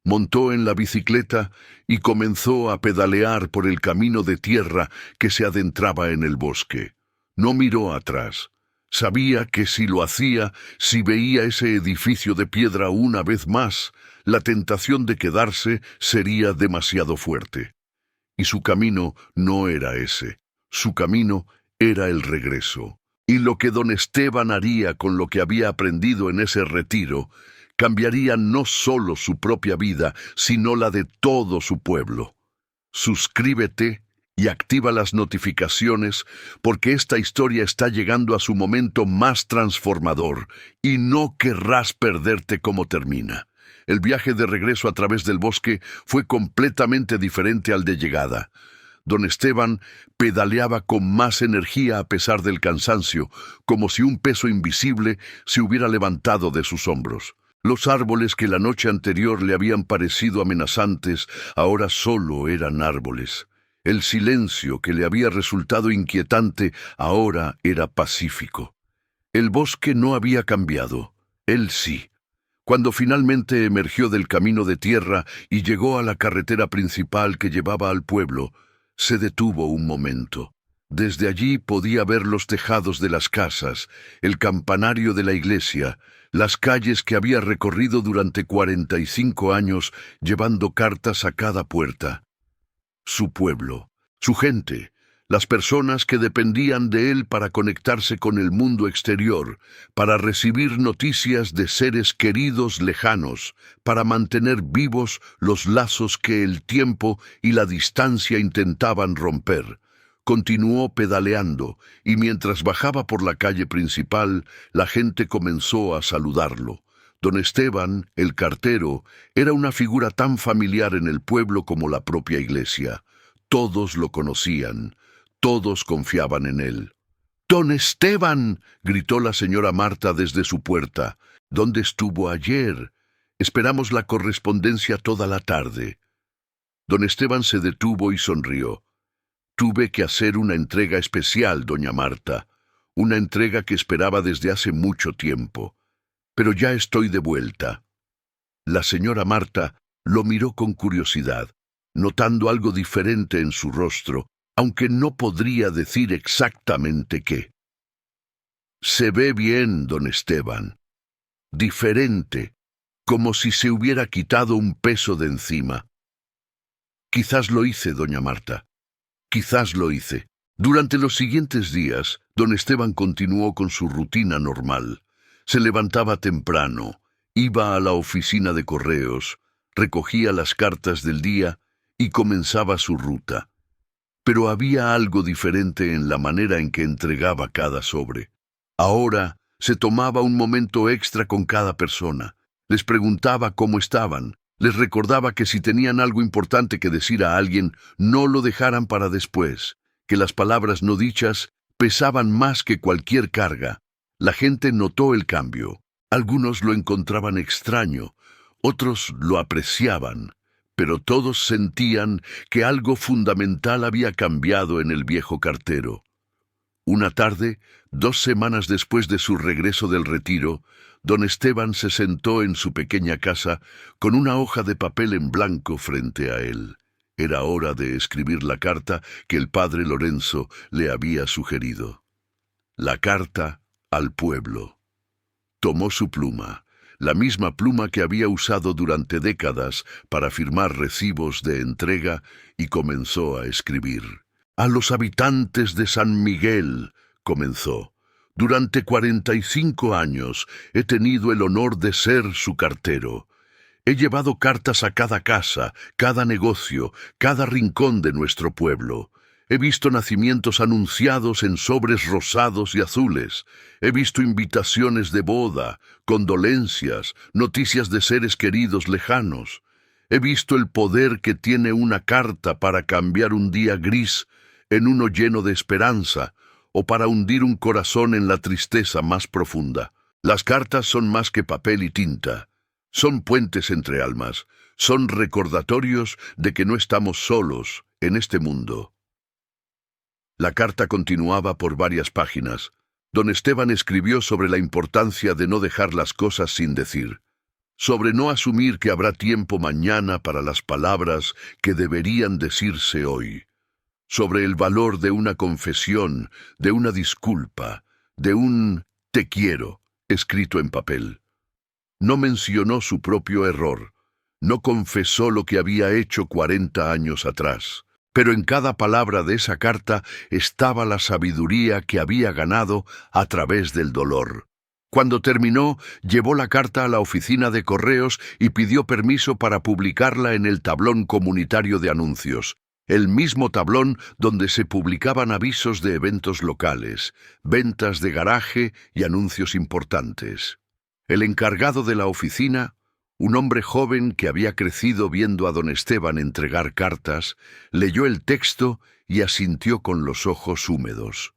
Montó en la bicicleta y comenzó a pedalear por el camino de tierra que se adentraba en el bosque. No miró atrás. Sabía que si lo hacía, si veía ese edificio de piedra una vez más, la tentación de quedarse sería demasiado fuerte. Y su camino no era ese. Su camino era el regreso. Y lo que don Esteban haría con lo que había aprendido en ese retiro, cambiaría no solo su propia vida, sino la de todo su pueblo. Suscríbete y activa las notificaciones, porque esta historia está llegando a su momento más transformador, y no querrás perderte cómo termina. El viaje de regreso a través del bosque fue completamente diferente al de llegada. Don Esteban pedaleaba con más energía a pesar del cansancio, como si un peso invisible se hubiera levantado de sus hombros. Los árboles que la noche anterior le habían parecido amenazantes, ahora solo eran árboles. El silencio que le había resultado inquietante, ahora era pacífico. El bosque no había cambiado, él sí. Cuando finalmente emergió del camino de tierra y llegó a la carretera principal que llevaba al pueblo, se detuvo un momento. Desde allí podía ver los tejados de las casas, el campanario de la iglesia, las calles que había recorrido durante 45 años llevando cartas a cada puerta. Su pueblo, su gente, las personas que dependían de él para conectarse con el mundo exterior, para recibir noticias de seres queridos lejanos, para mantener vivos los lazos que el tiempo y la distancia intentaban romper. Continuó pedaleando, y mientras bajaba por la calle principal, la gente comenzó a saludarlo. Don Esteban, el cartero, era una figura tan familiar en el pueblo como la propia iglesia. Todos lo conocían. Todos confiaban en él. «¡Don Esteban!», gritó la señora Marta desde su puerta. «¿Dónde estuvo ayer? Esperamos la correspondencia toda la tarde». Don Esteban se detuvo y sonrió. «Tuve que hacer una entrega especial, doña Marta, una entrega que esperaba desde hace mucho tiempo. Pero ya estoy de vuelta». La señora Marta lo miró con curiosidad, notando algo diferente en su rostro, aunque no podría decir exactamente qué. «Se ve bien, don Esteban. Diferente, como si se hubiera quitado un peso de encima». «Quizás lo hice, doña Marta. Quizás lo hice». Durante los siguientes días, don Esteban continuó con su rutina normal. Se levantaba temprano, iba a la oficina de correos, recogía las cartas del día y comenzaba su ruta. Pero había algo diferente en la manera en que entregaba cada sobre. Ahora se tomaba un momento extra con cada persona. Les preguntaba cómo estaban, Les recordaba que si tenían algo importante que decir a alguien, no lo dejaran para después, que las palabras no dichas pesaban más que cualquier carga. La gente notó el cambio. Algunos lo encontraban extraño, otros lo apreciaban, pero todos sentían que algo fundamental había cambiado en el viejo cartero. Una tarde, 2 semanas después de su regreso del retiro, don Esteban se sentó en su pequeña casa con una hoja de papel en blanco frente a él. Era hora de escribir la carta que el padre Lorenzo le había sugerido. La carta al pueblo. Tomó su pluma, la misma pluma que había usado durante décadas para firmar recibos de entrega, y comenzó a escribir. A los habitantes de San Miguel, comenzó. Durante 45 años he tenido el honor de ser su cartero. He llevado cartas a cada casa, cada negocio, cada rincón de nuestro pueblo. He visto nacimientos anunciados en sobres rosados y azules. He visto invitaciones de boda, condolencias, noticias de seres queridos lejanos. He visto el poder que tiene una carta para cambiar un día gris en uno lleno de esperanza, o para hundir un corazón en la tristeza más profunda. Las cartas son más que papel y tinta. Son puentes entre almas, son recordatorios de que no estamos solos en este mundo. La carta continuaba por varias páginas. Don Esteban escribió sobre la importancia de no dejar las cosas sin decir, sobre no asumir que habrá tiempo mañana para las palabras que deberían decirse hoy, sobre el valor de una confesión, de una disculpa, de un «te quiero» escrito en papel. No mencionó su propio error, no confesó lo que había hecho 40 años atrás, pero en cada palabra de esa carta estaba la sabiduría que había ganado a través del dolor. Cuando terminó, llevó la carta a la oficina de correos y pidió permiso para publicarla en el tablón comunitario de anuncios, el mismo tablón donde se publicaban avisos de eventos locales, ventas de garaje y anuncios importantes. El encargado de la oficina, un hombre joven que había crecido viendo a don Esteban entregar cartas, leyó el texto y asintió con los ojos húmedos.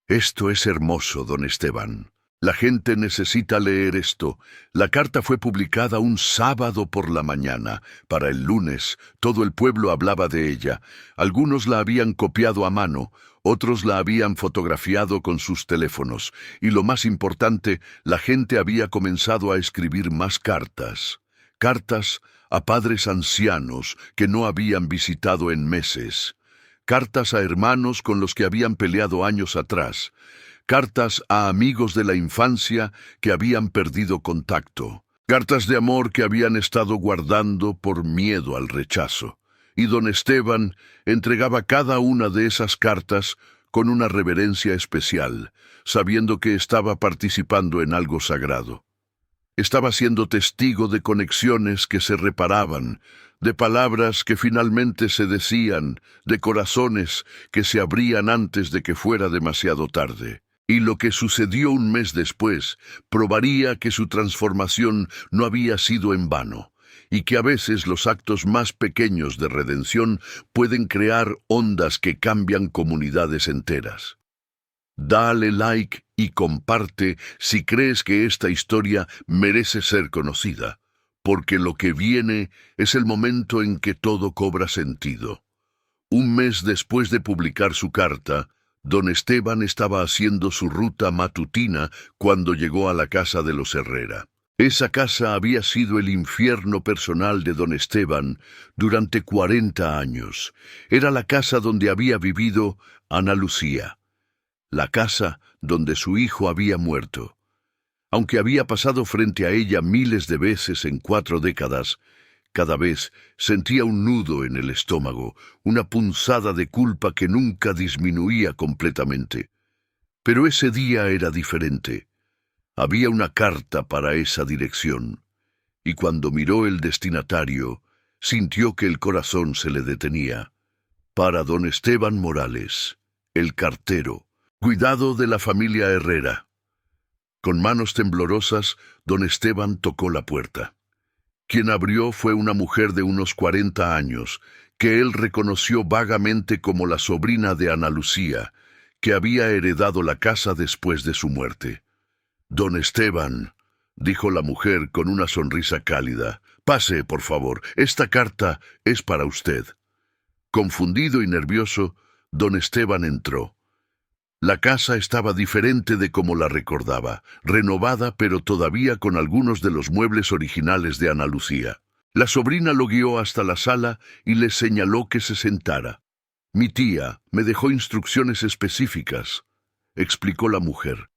«Esto es hermoso, don Esteban. La gente necesita leer esto». La carta fue publicada un sábado por la mañana. Para el lunes, todo el pueblo hablaba de ella. Algunos la habían copiado a mano, otros la habían fotografiado con sus teléfonos. Y lo más importante, la gente había comenzado a escribir más cartas. Cartas a padres ancianos que no habían visitado en meses. Cartas a hermanos con los que habían peleado años atrás. Cartas a amigos de la infancia que habían perdido contacto. Cartas de amor que habían estado guardando por miedo al rechazo. Y don Esteban entregaba cada una de esas cartas con una reverencia especial, sabiendo que estaba participando en algo sagrado. Estaba siendo testigo de conexiones que se reparaban, de palabras que finalmente se decían, de corazones que se abrían antes de que fuera demasiado tarde. Y lo que sucedió un mes después probaría que su transformación no había sido en vano, y que a veces los actos más pequeños de redención pueden crear ondas que cambian comunidades enteras. Dale like y comparte si crees que esta historia merece ser conocida, porque lo que viene es el momento en que todo cobra sentido. Un mes después de publicar su carta, don Esteban estaba haciendo su ruta matutina cuando llegó a la casa de los Herrera. Esa casa había sido el infierno personal de don Esteban durante 40 años. Era la casa donde había vivido Ana Lucía, la casa donde su hijo había muerto. Aunque había pasado frente a ella miles de veces en 4 décadas, cada vez sentía un nudo en el estómago, una punzada de culpa que nunca disminuía completamente. Pero ese día era diferente. Había una carta para esa dirección, y cuando miró el destinatario, sintió que el corazón se le detenía. Para don Esteban Morales, el cartero, cuidado de la familia Herrera. Con manos temblorosas, don Esteban tocó la puerta. Quien abrió fue una mujer de unos 40 años, que él reconoció vagamente como la sobrina de Ana Lucía, que había heredado la casa después de su muerte. «Don Esteban», dijo la mujer con una sonrisa cálida, «pase, por favor, esta carta es para usted». Confundido y nervioso, don Esteban entró. La casa estaba diferente de como la recordaba, renovada pero todavía con algunos de los muebles originales de Ana Lucía. La sobrina lo guió hasta la sala y le señaló que se sentara. «Mi tía me dejó instrucciones específicas», explicó la mujer.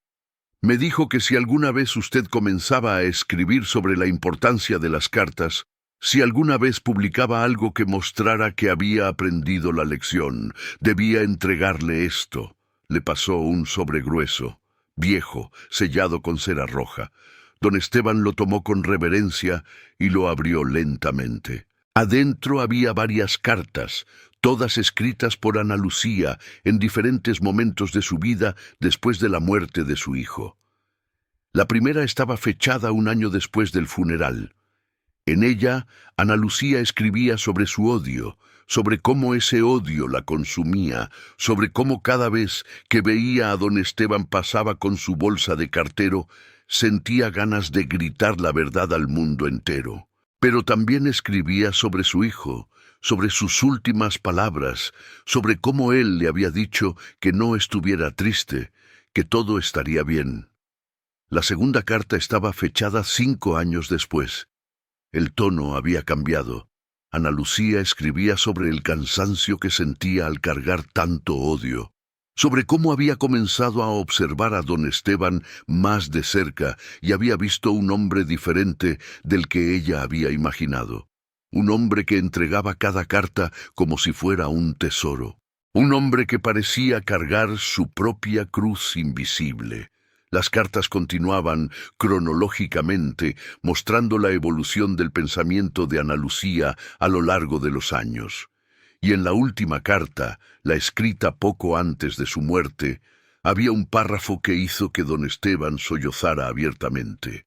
«Me dijo que si alguna vez usted comenzaba a escribir sobre la importancia de las cartas, si alguna vez publicaba algo que mostrara que había aprendido la lección, debía entregarle esto». Le pasó un sobre grueso, viejo, sellado con cera roja. Don Esteban lo tomó con reverencia y lo abrió lentamente. Adentro había varias cartas, todas escritas por Ana Lucía en diferentes momentos de su vida después de la muerte de su hijo. La primera estaba fechada un año después del funeral. En ella, Ana Lucía escribía sobre su odio, sobre cómo ese odio la consumía, sobre cómo cada vez que veía a don Esteban pasaba con su bolsa de cartero, sentía ganas de gritar la verdad al mundo entero. Pero también escribía sobre su hijo, sobre sus últimas palabras, sobre cómo él le había dicho que no estuviera triste, que todo estaría bien. La segunda carta estaba fechada 5 años después. El tono había cambiado. Ana Lucía escribía sobre el cansancio que sentía al cargar tanto odio, sobre cómo había comenzado a observar a don Esteban más de cerca y había visto un hombre diferente del que ella había imaginado. Un hombre que entregaba cada carta como si fuera un tesoro. Un hombre que parecía cargar su propia cruz invisible. Las cartas continuaban cronológicamente, mostrando la evolución del pensamiento de Ana Lucía a lo largo de los años. Y en la última carta, la escrita poco antes de su muerte, había un párrafo que hizo que don Esteban sollozara abiertamente.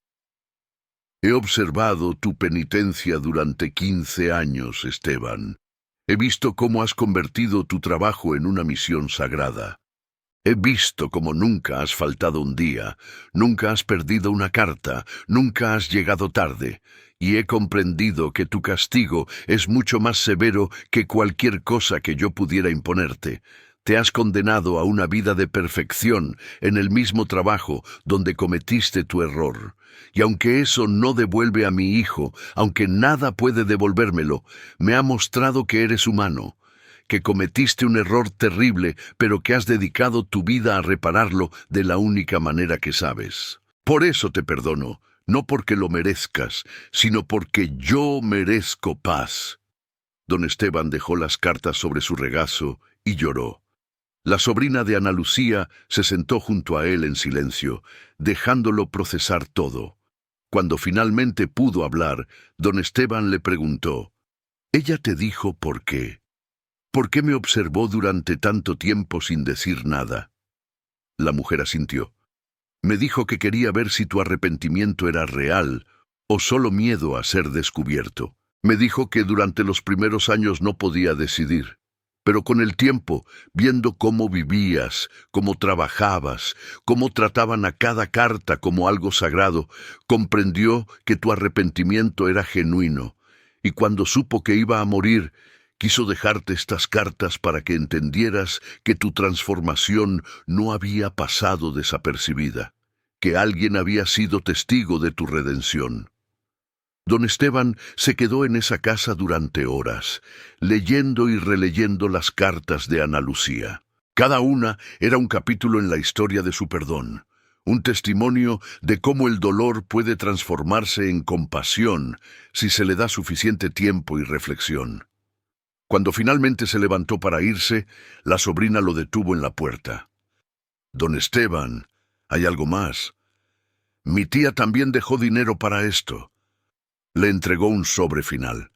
«He observado tu penitencia durante 15 años, Esteban. He visto cómo has convertido tu trabajo en una misión sagrada. He visto cómo nunca has faltado un día, nunca has perdido una carta, nunca has llegado tarde, y he comprendido que tu castigo es mucho más severo que cualquier cosa que yo pudiera imponerte. Te has condenado a una vida de perfección en el mismo trabajo donde cometiste tu error. Y aunque eso no devuelve a mi hijo, aunque nada puede devolvérmelo, me ha mostrado que eres humano, que cometiste un error terrible, pero que has dedicado tu vida a repararlo de la única manera que sabes. Por eso te perdono, no porque lo merezcas, sino porque yo merezco paz». Don Esteban dejó las cartas sobre su regazo y lloró. La sobrina de Ana Lucía se sentó junto a él en silencio, dejándolo procesar todo. Cuando finalmente pudo hablar, don Esteban le preguntó, «¿Ella te dijo por qué? ¿Por qué me observó durante tanto tiempo sin decir nada?» La mujer asintió. «Me dijo que quería ver si tu arrepentimiento era real o solo miedo a ser descubierto. Me dijo que durante los primeros años no podía decidir. Pero con el tiempo, viendo cómo vivías, cómo trabajabas, cómo trataban a cada carta como algo sagrado, comprendió que tu arrepentimiento era genuino. Y cuando supo que iba a morir, quiso dejarte estas cartas para que entendieras que tu transformación no había pasado desapercibida, que alguien había sido testigo de tu redención». Don Esteban se quedó en esa casa durante horas, leyendo y releyendo las cartas de Ana Lucía. Cada una era un capítulo en la historia de su perdón, un testimonio de cómo el dolor puede transformarse en compasión si se le da suficiente tiempo y reflexión. Cuando finalmente se levantó para irse, la sobrina lo detuvo en la puerta. «Don Esteban, hay algo más. Mi tía también dejó dinero para esto». Le entregó un sobre final.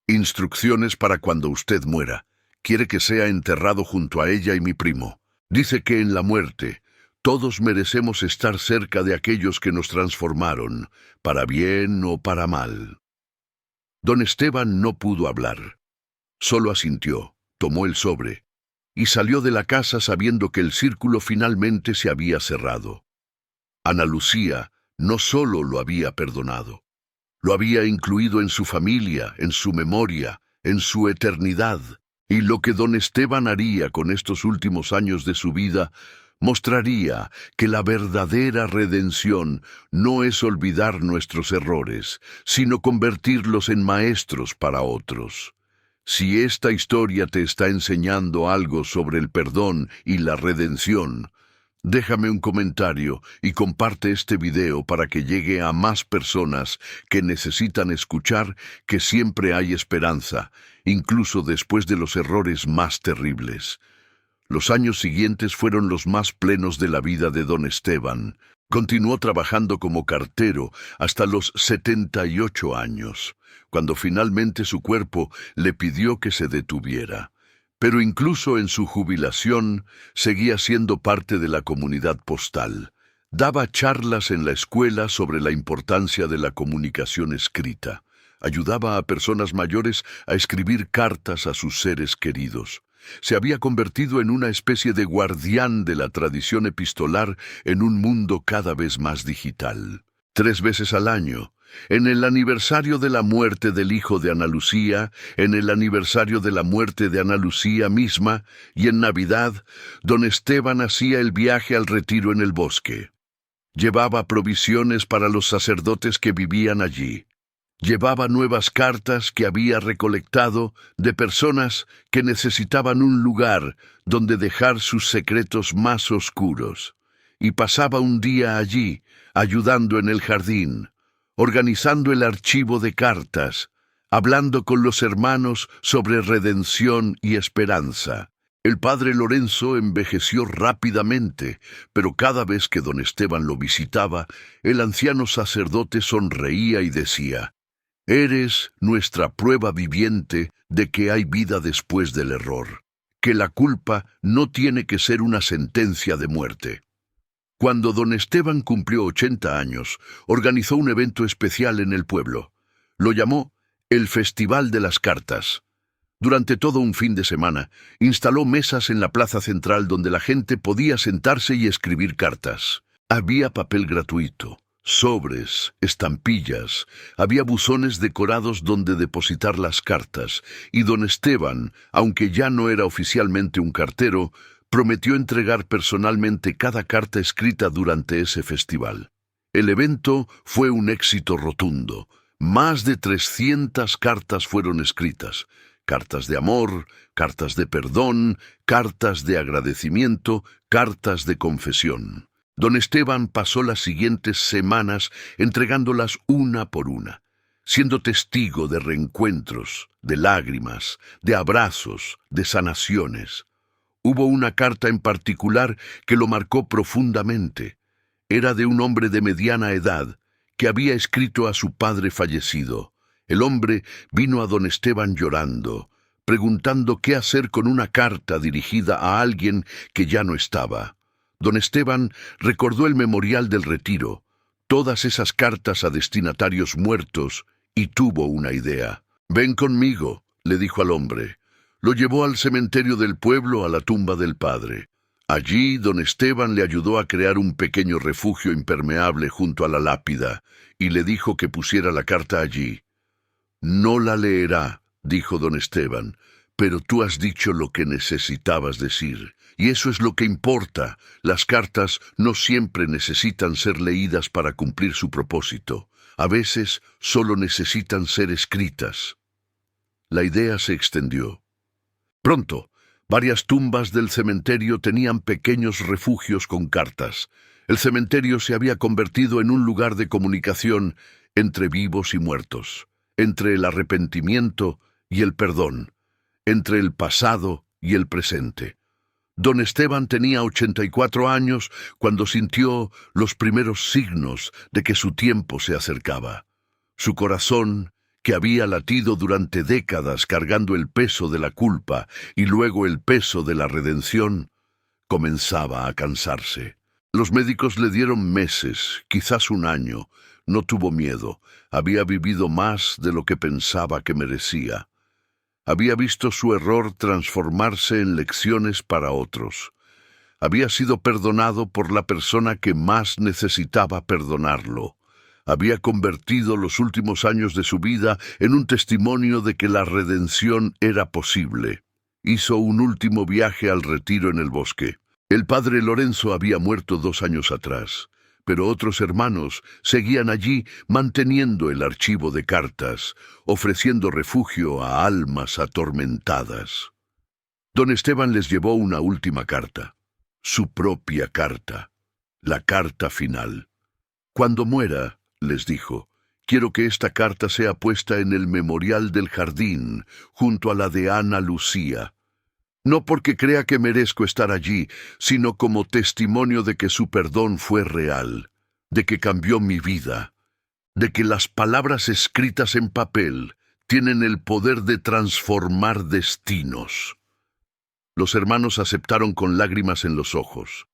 «Instrucciones para cuando usted muera. Quiere que sea enterrado junto a ella y mi primo. Dice que en la muerte, Todos merecemos estar cerca de aquellos que nos transformaron, para bien o para mal. Don Esteban no pudo hablar. Solo asintió, tomó el sobre, y salió de la casa sabiendo que el círculo finalmente se había cerrado. Ana Lucía no solo lo había perdonado, lo había incluido en su familia, en su memoria, en su eternidad, y lo que don Esteban haría con estos últimos años de su vida mostraría que la verdadera redención no es olvidar nuestros errores, sino convertirlos en maestros para otros. Si esta historia te está enseñando algo sobre el perdón y la redención, déjame un comentario y comparte este video para que llegue a más personas que necesitan escuchar que siempre hay esperanza, incluso después de los errores más terribles. Los años siguientes fueron los más plenos de la vida de don Esteban. Continuó trabajando como cartero hasta los 78 años, cuando finalmente su cuerpo le pidió que se detuviera. Pero incluso en su jubilación seguía siendo parte de la comunidad postal. Daba charlas en la escuela sobre la importancia de la comunicación escrita. Ayudaba a personas mayores a escribir cartas a sus seres queridos. Se había convertido en una especie de guardián de la tradición epistolar en un mundo cada vez más digital. 3 veces al año, en el aniversario de la muerte del hijo de Ana Lucía, en el aniversario de la muerte de Ana Lucía misma y en Navidad, don Esteban hacía el viaje al retiro en el bosque. Llevaba provisiones para los sacerdotes que vivían allí. Llevaba nuevas cartas que había recolectado de personas que necesitaban un lugar donde dejar sus secretos más oscuros. Y pasaba un día allí, ayudando en el jardín, organizando el archivo de cartas, hablando con los hermanos sobre redención y esperanza. El padre Lorenzo envejeció rápidamente, pero cada vez que don Esteban lo visitaba, el anciano sacerdote sonreía y decía: «Eres nuestra prueba viviente de que hay vida después del error, que la culpa no tiene que ser una sentencia de muerte». Cuando don Esteban cumplió 80 años, organizó un evento especial en el pueblo. Lo llamó el Festival de las Cartas. Durante todo un fin de semana, instaló mesas en la plaza central donde la gente podía sentarse y escribir cartas. Había papel gratuito, sobres, estampillas, había buzones decorados donde depositar las cartas, y don Esteban, aunque ya no era oficialmente un cartero, prometió entregar personalmente cada carta escrita durante ese festival. El evento fue un éxito rotundo. Más de 300 cartas fueron escritas. Cartas de amor, cartas de perdón, cartas de agradecimiento, cartas de confesión. Don Esteban pasó las siguientes semanas entregándolas una por una, siendo testigo de reencuentros, de lágrimas, de abrazos, de sanaciones. Hubo una carta en particular que lo marcó profundamente. Era de un hombre de mediana edad que había escrito a su padre fallecido. El hombre vino a don Esteban llorando, preguntando qué hacer con una carta dirigida a alguien que ya no estaba. Don Esteban recordó el memorial del retiro, todas esas cartas a destinatarios muertos, y tuvo una idea. «Ven conmigo», le dijo al hombre. Lo llevó al cementerio del pueblo, a la tumba del padre. Allí, don Esteban le ayudó a crear un pequeño refugio impermeable junto a la lápida, y le dijo que pusiera la carta allí. «No la leerá», dijo don Esteban, «pero tú has dicho lo que necesitabas decir, y eso es lo que importa. Las cartas no siempre necesitan ser leídas para cumplir su propósito. A veces solo necesitan ser escritas». La idea se extendió. Pronto, varias tumbas del cementerio tenían pequeños refugios con cartas. El cementerio se había convertido en un lugar de comunicación entre vivos y muertos, entre el arrepentimiento y el perdón, entre el pasado y el presente. Don Esteban tenía 84 años cuando sintió los primeros signos de que su tiempo se acercaba. Su corazón, que había latido durante décadas cargando el peso de la culpa y luego el peso de la redención, comenzaba a cansarse. Los médicos le dieron meses, quizás un año. No tuvo miedo. Había vivido más de lo que pensaba que merecía. Había visto su error transformarse en lecciones para otros. Había sido perdonado por la persona que más necesitaba perdonarlo. Había convertido los últimos años de su vida en un testimonio de que la redención era posible. Hizo un último viaje al retiro en el bosque. El padre Lorenzo había muerto 2 años atrás, pero otros hermanos seguían allí manteniendo el archivo de cartas, ofreciendo refugio a almas atormentadas. Don Esteban les llevó una última carta, su propia carta, la carta final. Cuando muera, les dijo, quiero que esta carta sea puesta en el memorial del jardín, junto a la de Ana Lucía. No porque crea que merezco estar allí, sino como testimonio de que su perdón fue real, de que cambió mi vida, de que las palabras escritas en papel tienen el poder de transformar destinos. Los hermanos aceptaron con lágrimas en los ojos.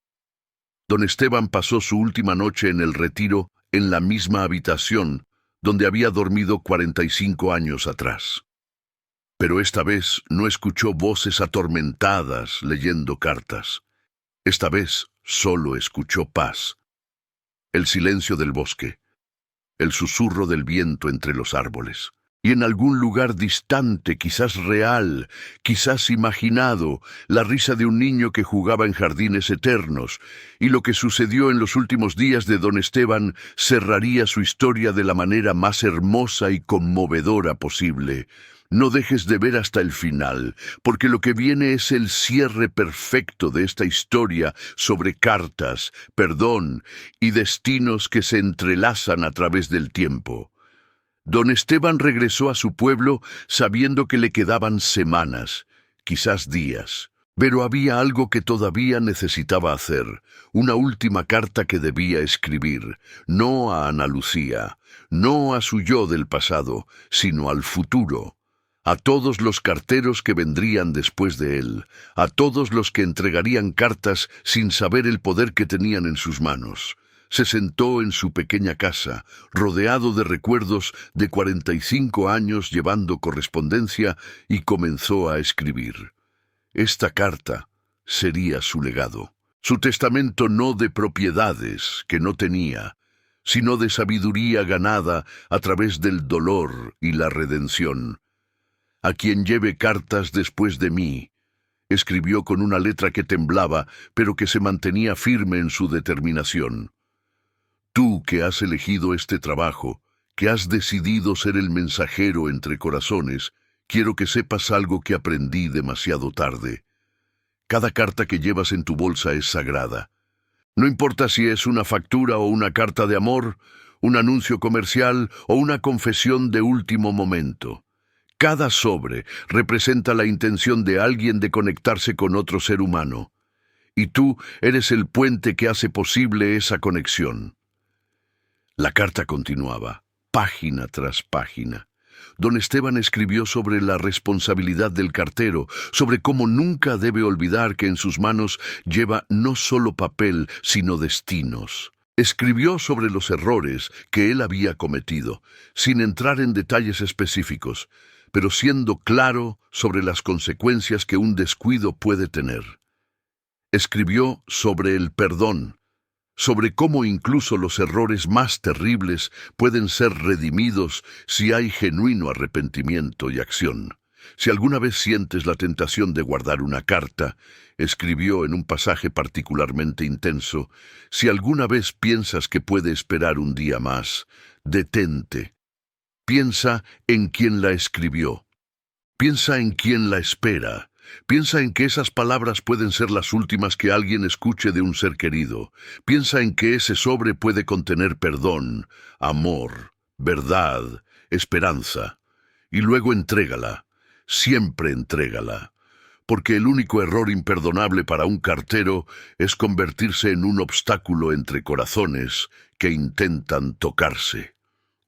Don Esteban pasó su última noche en el retiro en la misma habitación donde había dormido 45 años atrás. Pero esta vez no escuchó voces atormentadas leyendo cartas. Esta vez solo escuchó paz. El silencio del bosque, el susurro del viento entre los árboles. Y en algún lugar distante, quizás real, quizás imaginado, la risa de un niño que jugaba en jardines eternos, y lo que sucedió en los últimos días de don Esteban cerraría su historia de la manera más hermosa y conmovedora posible. No dejes de ver hasta el final, porque lo que viene es el cierre perfecto de esta historia sobre cartas, perdón y destinos que se entrelazan a través del tiempo. Don Esteban regresó a su pueblo sabiendo que le quedaban semanas, quizás días. Pero había algo que todavía necesitaba hacer, una última carta que debía escribir, no a Ana Lucía, no a su yo del pasado, sino al futuro. A todos los carteros que vendrían después de él, a todos los que entregarían cartas sin saber el poder que tenían en sus manos. Se sentó en su pequeña casa, rodeado de recuerdos de 45 años llevando correspondencia, y comenzó a escribir. Esta carta sería su legado, su testamento no de propiedades que no tenía, sino de sabiduría ganada a través del dolor y la redención. A quien lleve cartas después de mí, escribió con una letra que temblaba, pero que se mantenía firme en su determinación. Tú que has elegido este trabajo, que has decidido ser el mensajero entre corazones, quiero que sepas algo que aprendí demasiado tarde. Cada carta que llevas en tu bolsa es sagrada. No importa si es una factura o una carta de amor, un anuncio comercial o una confesión de último momento. Cada sobre representa la intención de alguien de conectarse con otro ser humano. Y tú eres el puente que hace posible esa conexión. La carta continuaba, página tras página. Don Esteban escribió sobre la responsabilidad del cartero, sobre cómo nunca debe olvidar que en sus manos lleva no solo papel, sino destinos. Escribió sobre los errores que él había cometido, sin entrar en detalles específicos, pero siendo claro sobre las consecuencias que un descuido puede tener. Escribió sobre el perdón, sobre cómo incluso los errores más terribles pueden ser redimidos si hay genuino arrepentimiento y acción. Si alguna vez sientes la tentación de guardar una carta, escribió en un pasaje particularmente intenso, si alguna vez piensas que puede esperar un día más, detente. Piensa en quién la escribió. Piensa en quién la espera. Piensa en que esas palabras pueden ser las últimas que alguien escuche de un ser querido. Piensa en que ese sobre puede contener perdón, amor, verdad, esperanza. Y luego entrégala. Siempre entrégala. Porque el único error imperdonable para un cartero es convertirse en un obstáculo entre corazones que intentan tocarse.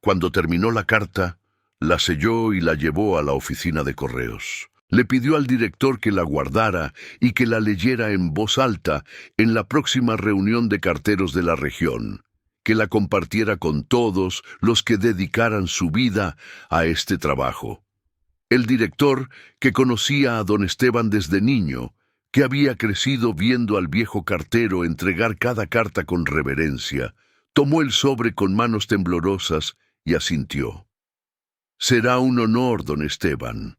Cuando terminó la carta, la selló y la llevó a la oficina de correos. Le pidió al director que la guardara y que la leyera en voz alta en la próxima reunión de carteros de la región, que la compartiera con todos los que dedicaran su vida a este trabajo. El director, que conocía a don Esteban desde niño, que había crecido viendo al viejo cartero entregar cada carta con reverencia, tomó el sobre con manos temblorosas y asintió. «Será un honor, don Esteban».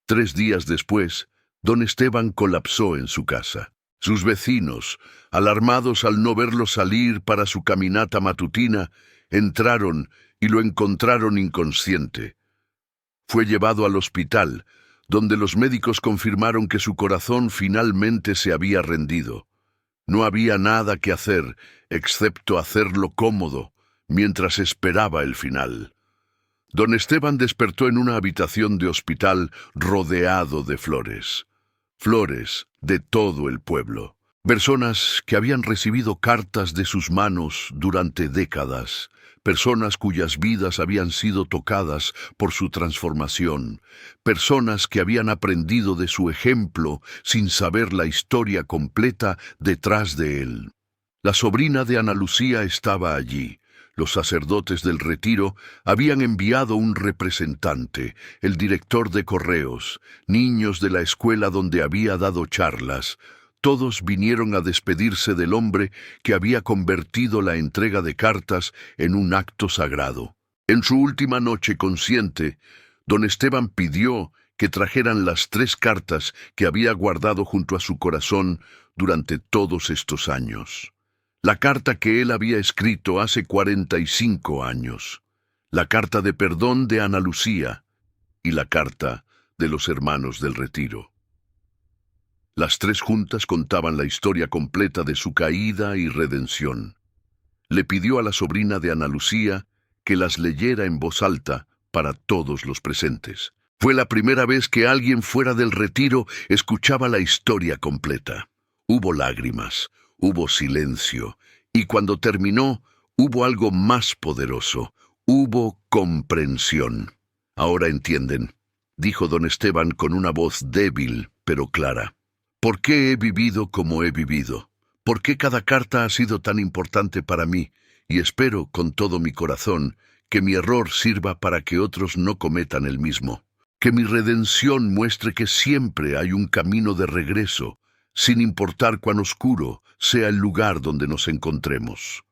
3 días después, don Esteban colapsó en su casa. Sus vecinos, alarmados al no verlo salir para su caminata matutina, entraron y lo encontraron inconsciente. Fue llevado al hospital, donde los médicos confirmaron que su corazón finalmente se había rendido. No había nada que hacer, excepto hacerlo cómodo, mientras esperaba el final. Don Esteban despertó en una habitación de hospital rodeado de flores. Flores de todo el pueblo. Personas que habían recibido cartas de sus manos durante décadas. Personas cuyas vidas habían sido tocadas por su transformación. Personas que habían aprendido de su ejemplo sin saber la historia completa detrás de él. La sobrina de Ana Lucía estaba allí. Los sacerdotes del retiro habían enviado un representante, el director de correos, niños de la escuela donde había dado charlas. Todos vinieron a despedirse del hombre que había convertido la entrega de cartas en un acto sagrado. En su última noche consciente, don Esteban pidió que trajeran las 3 cartas que había guardado junto a su corazón durante todos estos años. La carta que él había escrito hace 45 años, la carta de perdón de Ana Lucía y la carta de los hermanos del retiro. Las 3 juntas contaban la historia completa de su caída y redención. Le pidió a la sobrina de Ana Lucía que las leyera en voz alta para todos los presentes. Fue la primera vez que alguien fuera del retiro escuchaba la historia completa. Hubo lágrimas. Hubo silencio, y cuando terminó, hubo algo más poderoso. Hubo comprensión. «Ahora entienden», dijo don Esteban con una voz débil pero clara. «¿Por qué he vivido como he vivido? ¿Por qué cada carta ha sido tan importante para mí? Y espero, con todo mi corazón, que mi error sirva para que otros no cometan el mismo. Que mi redención muestre que siempre hay un camino de regreso, sin importar cuán oscuro sea el lugar donde nos encontremos».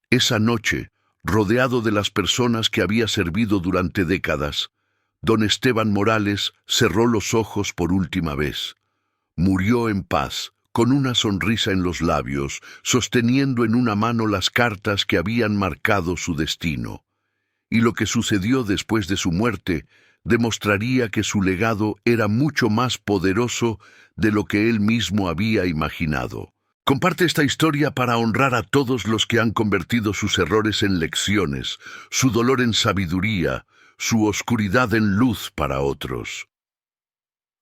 Esa noche, rodeado de las personas que había servido durante décadas, don Esteban Morales cerró los ojos por última vez. Murió en paz, con una sonrisa en los labios, sosteniendo en una mano las cartas que habían marcado su destino. Y lo que sucedió después de su muerte demostraría que su legado era mucho más poderoso de lo que él mismo había imaginado. Comparte esta historia para honrar a todos los que han convertido sus errores en lecciones, su dolor en sabiduría, su oscuridad en luz para otros.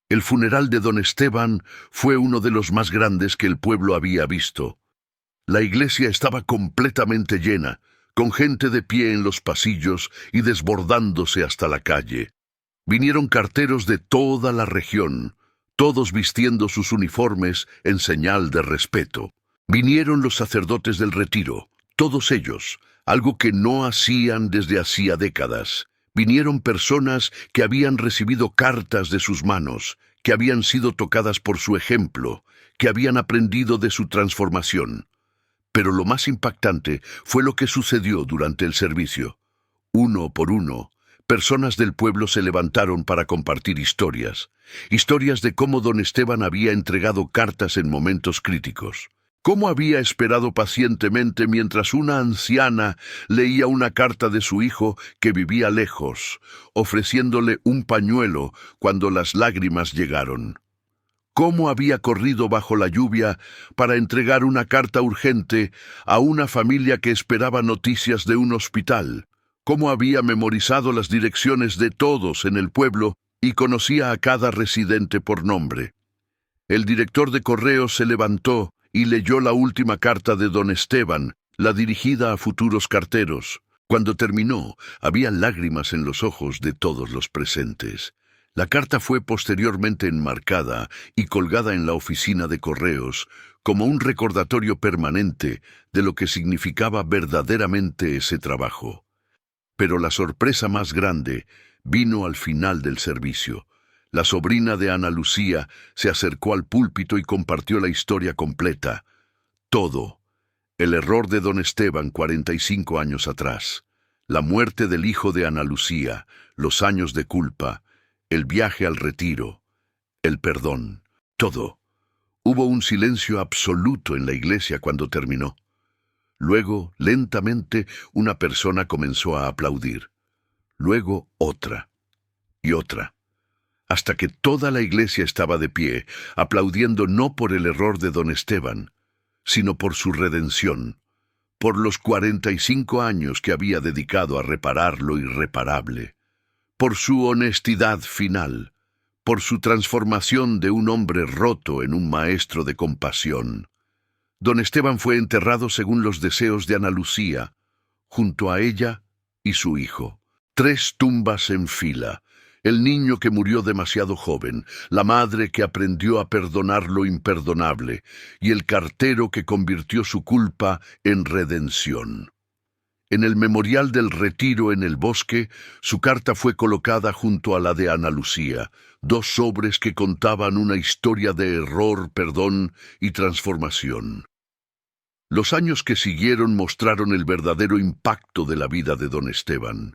El funeral de don Esteban fue uno de los más grandes que el pueblo había visto. La iglesia estaba completamente llena, con gente de pie en los pasillos y desbordándose hasta la calle. Vinieron carteros de toda la región, todos vistiendo sus uniformes en señal de respeto. Vinieron los sacerdotes del retiro, todos ellos, algo que no hacían desde hacía décadas. Vinieron personas que habían recibido cartas de sus manos, que habían sido tocadas por su ejemplo, que habían aprendido de su transformación. Pero lo más impactante fue lo que sucedió durante el servicio. Uno por uno, personas del pueblo se levantaron para compartir historias de cómo don Esteban había entregado cartas en momentos críticos. Cómo había esperado pacientemente mientras una anciana leía una carta de su hijo que vivía lejos, ofreciéndole un pañuelo cuando las lágrimas llegaron. Cómo había corrido bajo la lluvia para entregar una carta urgente a una familia que esperaba noticias de un hospital. Cómo había memorizado las direcciones de todos en el pueblo y conocía a cada residente por nombre. El director de correos se levantó y leyó la última carta de don Esteban, la dirigida a futuros carteros. Cuando terminó, había lágrimas en los ojos de todos los presentes. La carta fue posteriormente enmarcada y colgada en la oficina de correos como un recordatorio permanente de lo que significaba verdaderamente ese trabajo. Pero la sorpresa más grande vino al final del servicio. La sobrina de Ana Lucía se acercó al púlpito y compartió la historia completa. Todo. El error de don Esteban 45 años atrás. La muerte del hijo de Ana Lucía, los años de culpa, el viaje al retiro, el perdón, todo. Hubo un silencio absoluto en la iglesia cuando terminó. Luego, lentamente, una persona comenzó a aplaudir. Luego otra y otra, hasta que toda la iglesia estaba de pie, aplaudiendo no por el error de don Esteban, sino por su redención, por los 45 años que había dedicado a reparar lo irreparable, por su honestidad final, por su transformación de un hombre roto en un maestro de compasión. Don Esteban fue enterrado según los deseos de Ana Lucía, junto a ella y su hijo. 3 tumbas en fila. El niño que murió demasiado joven, la madre que aprendió a perdonar lo imperdonable, y el cartero que convirtió su culpa en redención. En el memorial del retiro en el bosque, su carta fue colocada junto a la de Ana Lucía, 2 sobres que contaban una historia de error, perdón y transformación. Los años que siguieron mostraron el verdadero impacto de la vida de don Esteban.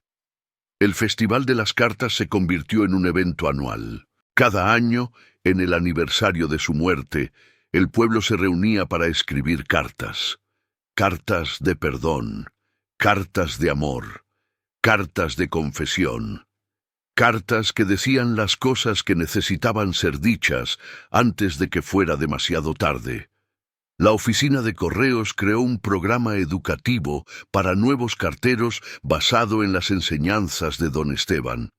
El Festival de las Cartas se convirtió en un evento anual. Cada año, en el aniversario de su muerte, el pueblo se reunía para escribir cartas. Cartas de perdón, cartas de amor, cartas de confesión. Cartas que decían las cosas que necesitaban ser dichas antes de que fuera demasiado tarde. La oficina de correos creó un programa educativo para nuevos carteros basado en las enseñanzas de don Esteban.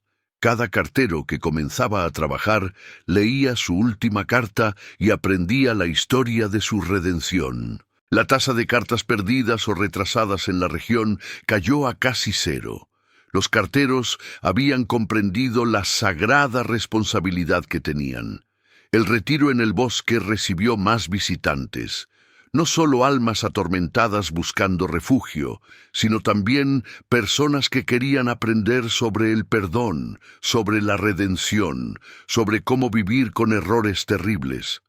Cada cartero que comenzaba a trabajar leía su última carta y aprendía la historia de su redención. La tasa de cartas perdidas o retrasadas en la región cayó a casi 0. Los carteros habían comprendido la sagrada responsabilidad que tenían. El retiro en el bosque recibió más visitantes. No solo almas atormentadas buscando refugio, sino también personas que querían aprender sobre el perdón, sobre la redención, sobre cómo vivir con errores terribles.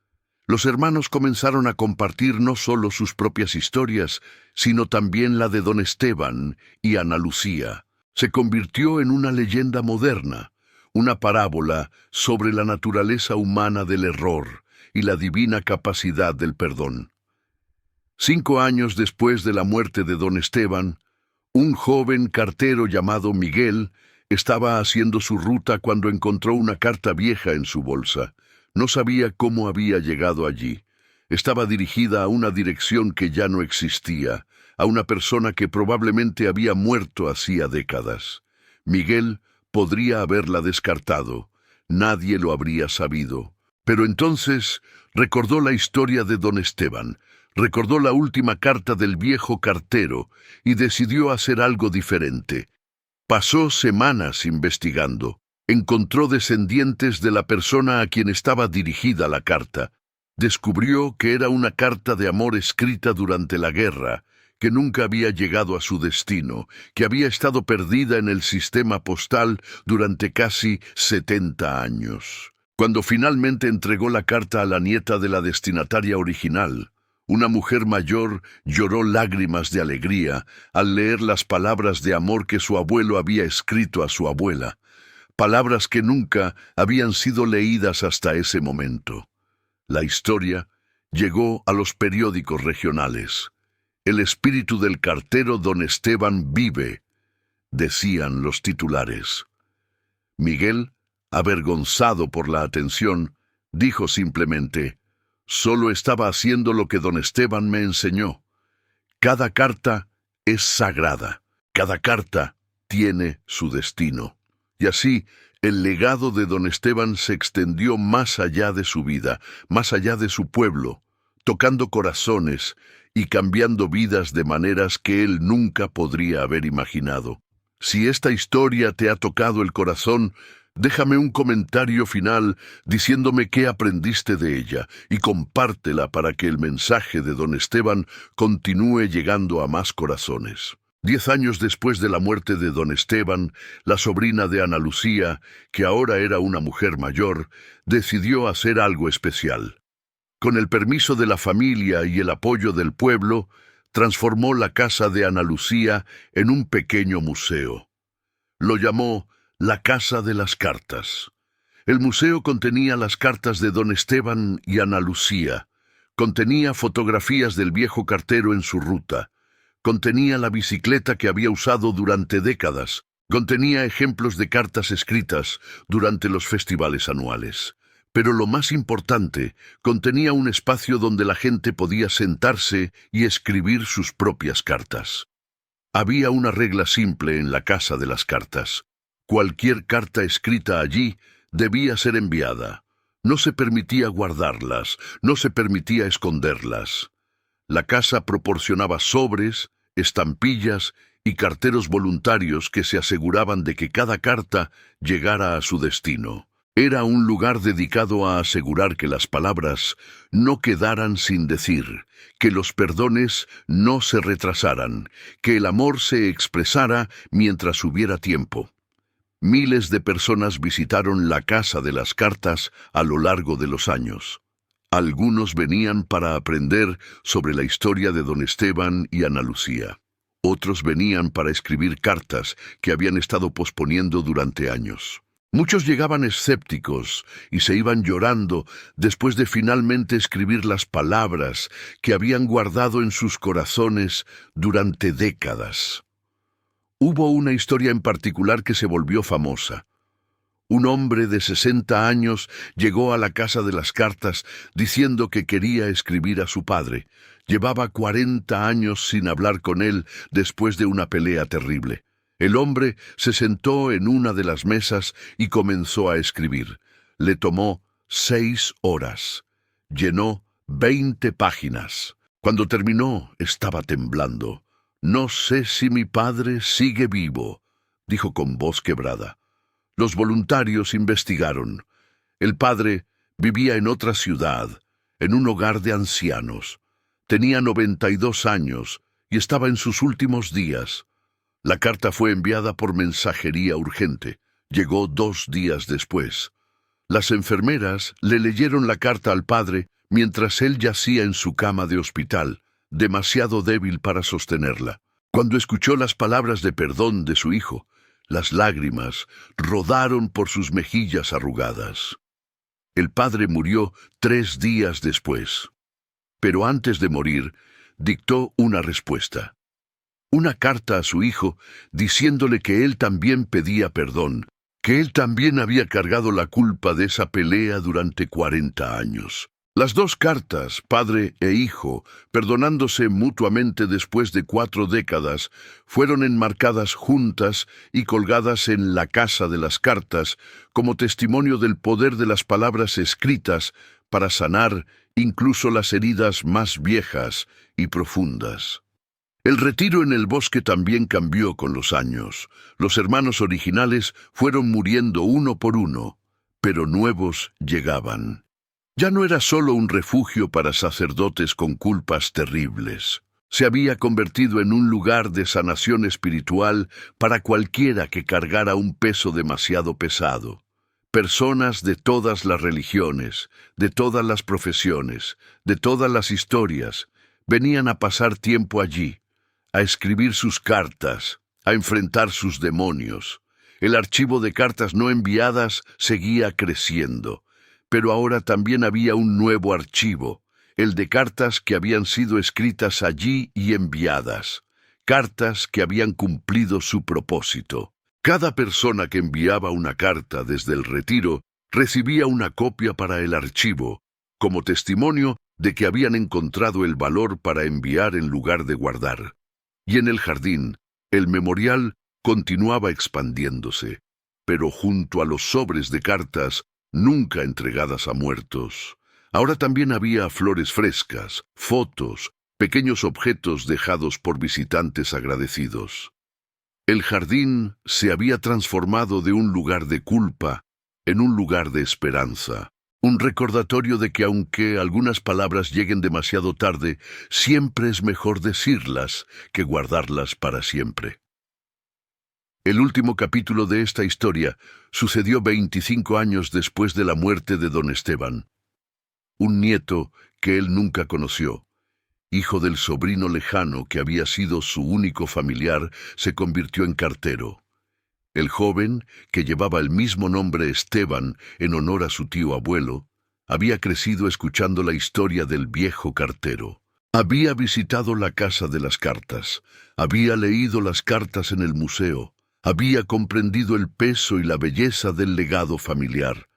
Los hermanos comenzaron a compartir no solo sus propias historias, sino también la de don Esteban y Ana Lucía. Se convirtió en una leyenda moderna, una parábola sobre la naturaleza humana del error y la divina capacidad del perdón. 5 años después de la muerte de don Esteban, un joven cartero llamado Miguel estaba haciendo su ruta cuando encontró una carta vieja en su bolsa. No sabía cómo había llegado allí. Estaba dirigida a una dirección que ya no existía, a una persona que probablemente había muerto hacía décadas. Miguel podría haberla descartado. Nadie lo habría sabido. Pero entonces recordó la historia de don Esteban, recordó la última carta del viejo cartero y decidió hacer algo diferente. Pasó semanas investigando. Encontró descendientes de la persona a quien estaba dirigida la carta. Descubrió que era una carta de amor escrita durante la guerra, que nunca había llegado a su destino, que había estado perdida en el sistema postal durante casi 70 años. Cuando finalmente entregó la carta a la nieta de la destinataria original, una mujer mayor lloró lágrimas de alegría al leer las palabras de amor que su abuelo había escrito a su abuela, palabras que nunca habían sido leídas hasta ese momento. La historia llegó a los periódicos regionales. El espíritu del cartero don Esteban vive, decían los titulares. Miguel, avergonzado por la atención, dijo simplemente: «Solo estaba haciendo lo que don Esteban me enseñó. Cada carta es sagrada. Cada carta tiene su destino». Y así, el legado de don Esteban se extendió más allá de su vida, más allá de su pueblo, tocando corazones y cambiando vidas de maneras que él nunca podría haber imaginado. Si esta historia te ha tocado el corazón, Déjame un comentario final diciéndome qué aprendiste de ella y compártela para que el mensaje de don Esteban continúe llegando a más corazones. 10 años después de la muerte de don Esteban, la sobrina de Ana Lucía, que ahora era una mujer mayor, decidió hacer algo especial. Con el permiso de la familia y el apoyo del pueblo, transformó la casa de Ana Lucía en un pequeño museo. Lo llamó la Casa de las Cartas. El museo contenía las cartas de don Esteban y Ana Lucía, contenía fotografías del viejo cartero en su ruta, contenía la bicicleta que había usado durante décadas, contenía ejemplos de cartas escritas durante los festivales anuales. Pero lo más importante, contenía un espacio donde la gente podía sentarse y escribir sus propias cartas. Había una regla simple en la Casa de las Cartas. Cualquier carta escrita allí debía ser enviada. No se permitía guardarlas, no se permitía esconderlas. La casa proporcionaba sobres, estampillas y carteros voluntarios que se aseguraban de que cada carta llegara a su destino. Era un lugar dedicado a asegurar que las palabras no quedaran sin decir, que los perdones no se retrasaran, que el amor se expresara mientras hubiera tiempo. Miles de personas visitaron la Casa de las Cartas a lo largo de los años. Algunos venían para aprender sobre la historia de don Esteban y Ana Lucía. Otros venían para escribir cartas que habían estado posponiendo durante años. Muchos llegaban escépticos y se iban llorando después de finalmente escribir las palabras que habían guardado en sus corazones durante décadas. Hubo una historia en particular que se volvió famosa. Un hombre de 60 años llegó a la Casa de las Cartas diciendo que quería escribir a su padre. Llevaba 40 años sin hablar con él después de una pelea terrible. El hombre se sentó en una de las mesas y comenzó a escribir. Le tomó 6 horas. Llenó 20 páginas. Cuando terminó, estaba temblando. «No sé si mi padre sigue vivo», dijo con voz quebrada. Los voluntarios investigaron. El padre vivía en otra ciudad, en un hogar de ancianos. Tenía 92 años y estaba en sus últimos días. La carta fue enviada por mensajería urgente. Llegó 2 días después. Las enfermeras le leyeron la carta al padre mientras él yacía en su cama de hospital, demasiado débil para sostenerla. Cuando escuchó las palabras de perdón de su hijo, las lágrimas rodaron por sus mejillas arrugadas. El padre murió 3 días después. Pero antes de morir, dictó una respuesta. Una carta a su hijo diciéndole que él también pedía perdón, que él también había cargado la culpa de esa pelea durante 40 años. Las 2 cartas, padre e hijo, perdonándose mutuamente después de 4 décadas, fueron enmarcadas juntas y colgadas en la Casa de las Cartas como testimonio del poder de las palabras escritas para sanar incluso las heridas más viejas y profundas. El retiro en el bosque también cambió con los años. Los hermanos originales fueron muriendo uno por uno, pero nuevos llegaban. Ya no era solo un refugio para sacerdotes con culpas terribles. Se había convertido en un lugar de sanación espiritual para cualquiera que cargara un peso demasiado pesado. Personas de todas las religiones, de todas las profesiones, de todas las historias, venían a pasar tiempo allí, a escribir sus cartas, a enfrentar sus demonios. El archivo de cartas no enviadas seguía creciendo. Pero ahora también había un nuevo archivo, el de cartas que habían sido escritas allí y enviadas, cartas que habían cumplido su propósito. Cada persona que enviaba una carta desde el retiro recibía una copia para el archivo, como testimonio de que habían encontrado el valor para enviar en lugar de guardar. Y en el jardín, el memorial continuaba expandiéndose, pero junto a los sobres de cartas nunca entregadas a muertos, ahora también había flores frescas, fotos, pequeños objetos dejados por visitantes agradecidos. El jardín se había transformado de un lugar de culpa en un lugar de esperanza. Un recordatorio de que aunque algunas palabras lleguen demasiado tarde, siempre es mejor decirlas que guardarlas para siempre. El último capítulo de esta historia sucedió 25 años después de la muerte de don Esteban. Un nieto que él nunca conoció, hijo del sobrino lejano que había sido su único familiar, se convirtió en cartero. El joven, que llevaba el mismo nombre Esteban en honor a su tío abuelo, había crecido escuchando la historia del viejo cartero. Había visitado la casa de las cartas, había leído las cartas en el museo, había comprendido el peso y la belleza del legado familiar.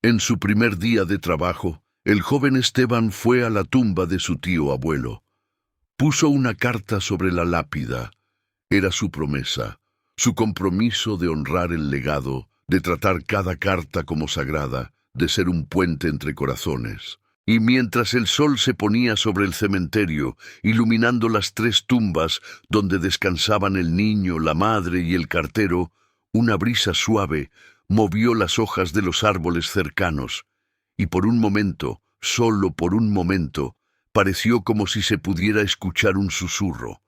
En su primer día de trabajo, el joven Esteban fue a la tumba de su tío abuelo. Puso una carta sobre la lápida. Era su promesa, su compromiso de honrar el legado, de tratar cada carta como sagrada, de ser un puente entre corazones. Y mientras el sol se ponía sobre el cementerio, iluminando las 3 tumbas donde descansaban el niño, la madre y el cartero, una brisa suave movió las hojas de los árboles cercanos, y por un momento, solo por un momento, pareció como si se pudiera escuchar un susurro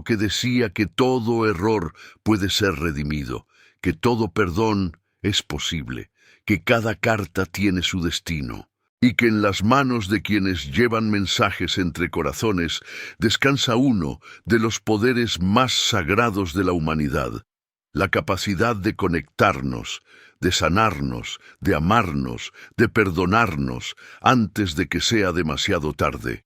que decía que todo error puede ser redimido, que todo perdón es posible, que cada carta tiene su destino, y que en las manos de quienes llevan mensajes entre corazones descansa uno de los poderes más sagrados de la humanidad, la capacidad de conectarnos, de sanarnos, de amarnos, de perdonarnos antes de que sea demasiado tarde.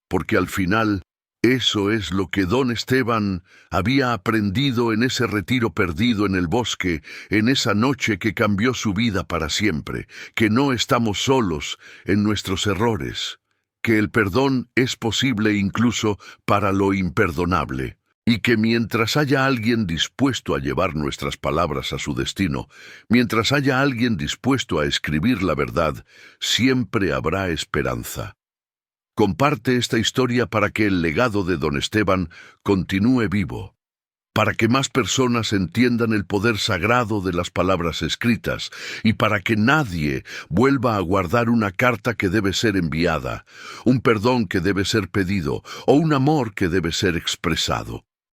Porque al final, eso es lo que don Esteban había aprendido en ese retiro perdido en el bosque, en esa noche que cambió su vida para siempre, que no estamos solos en nuestros errores, que el perdón es posible incluso para lo imperdonable, y que mientras haya alguien dispuesto a llevar nuestras palabras a su destino, mientras haya alguien dispuesto a escribir la verdad, siempre habrá esperanza. Comparte esta historia para que el legado de don Esteban continúe vivo, para que más personas entiendan el poder sagrado de las palabras escritas y para que nadie vuelva a guardar una carta que debe ser enviada, un perdón que debe ser pedido o un amor que debe ser expresado.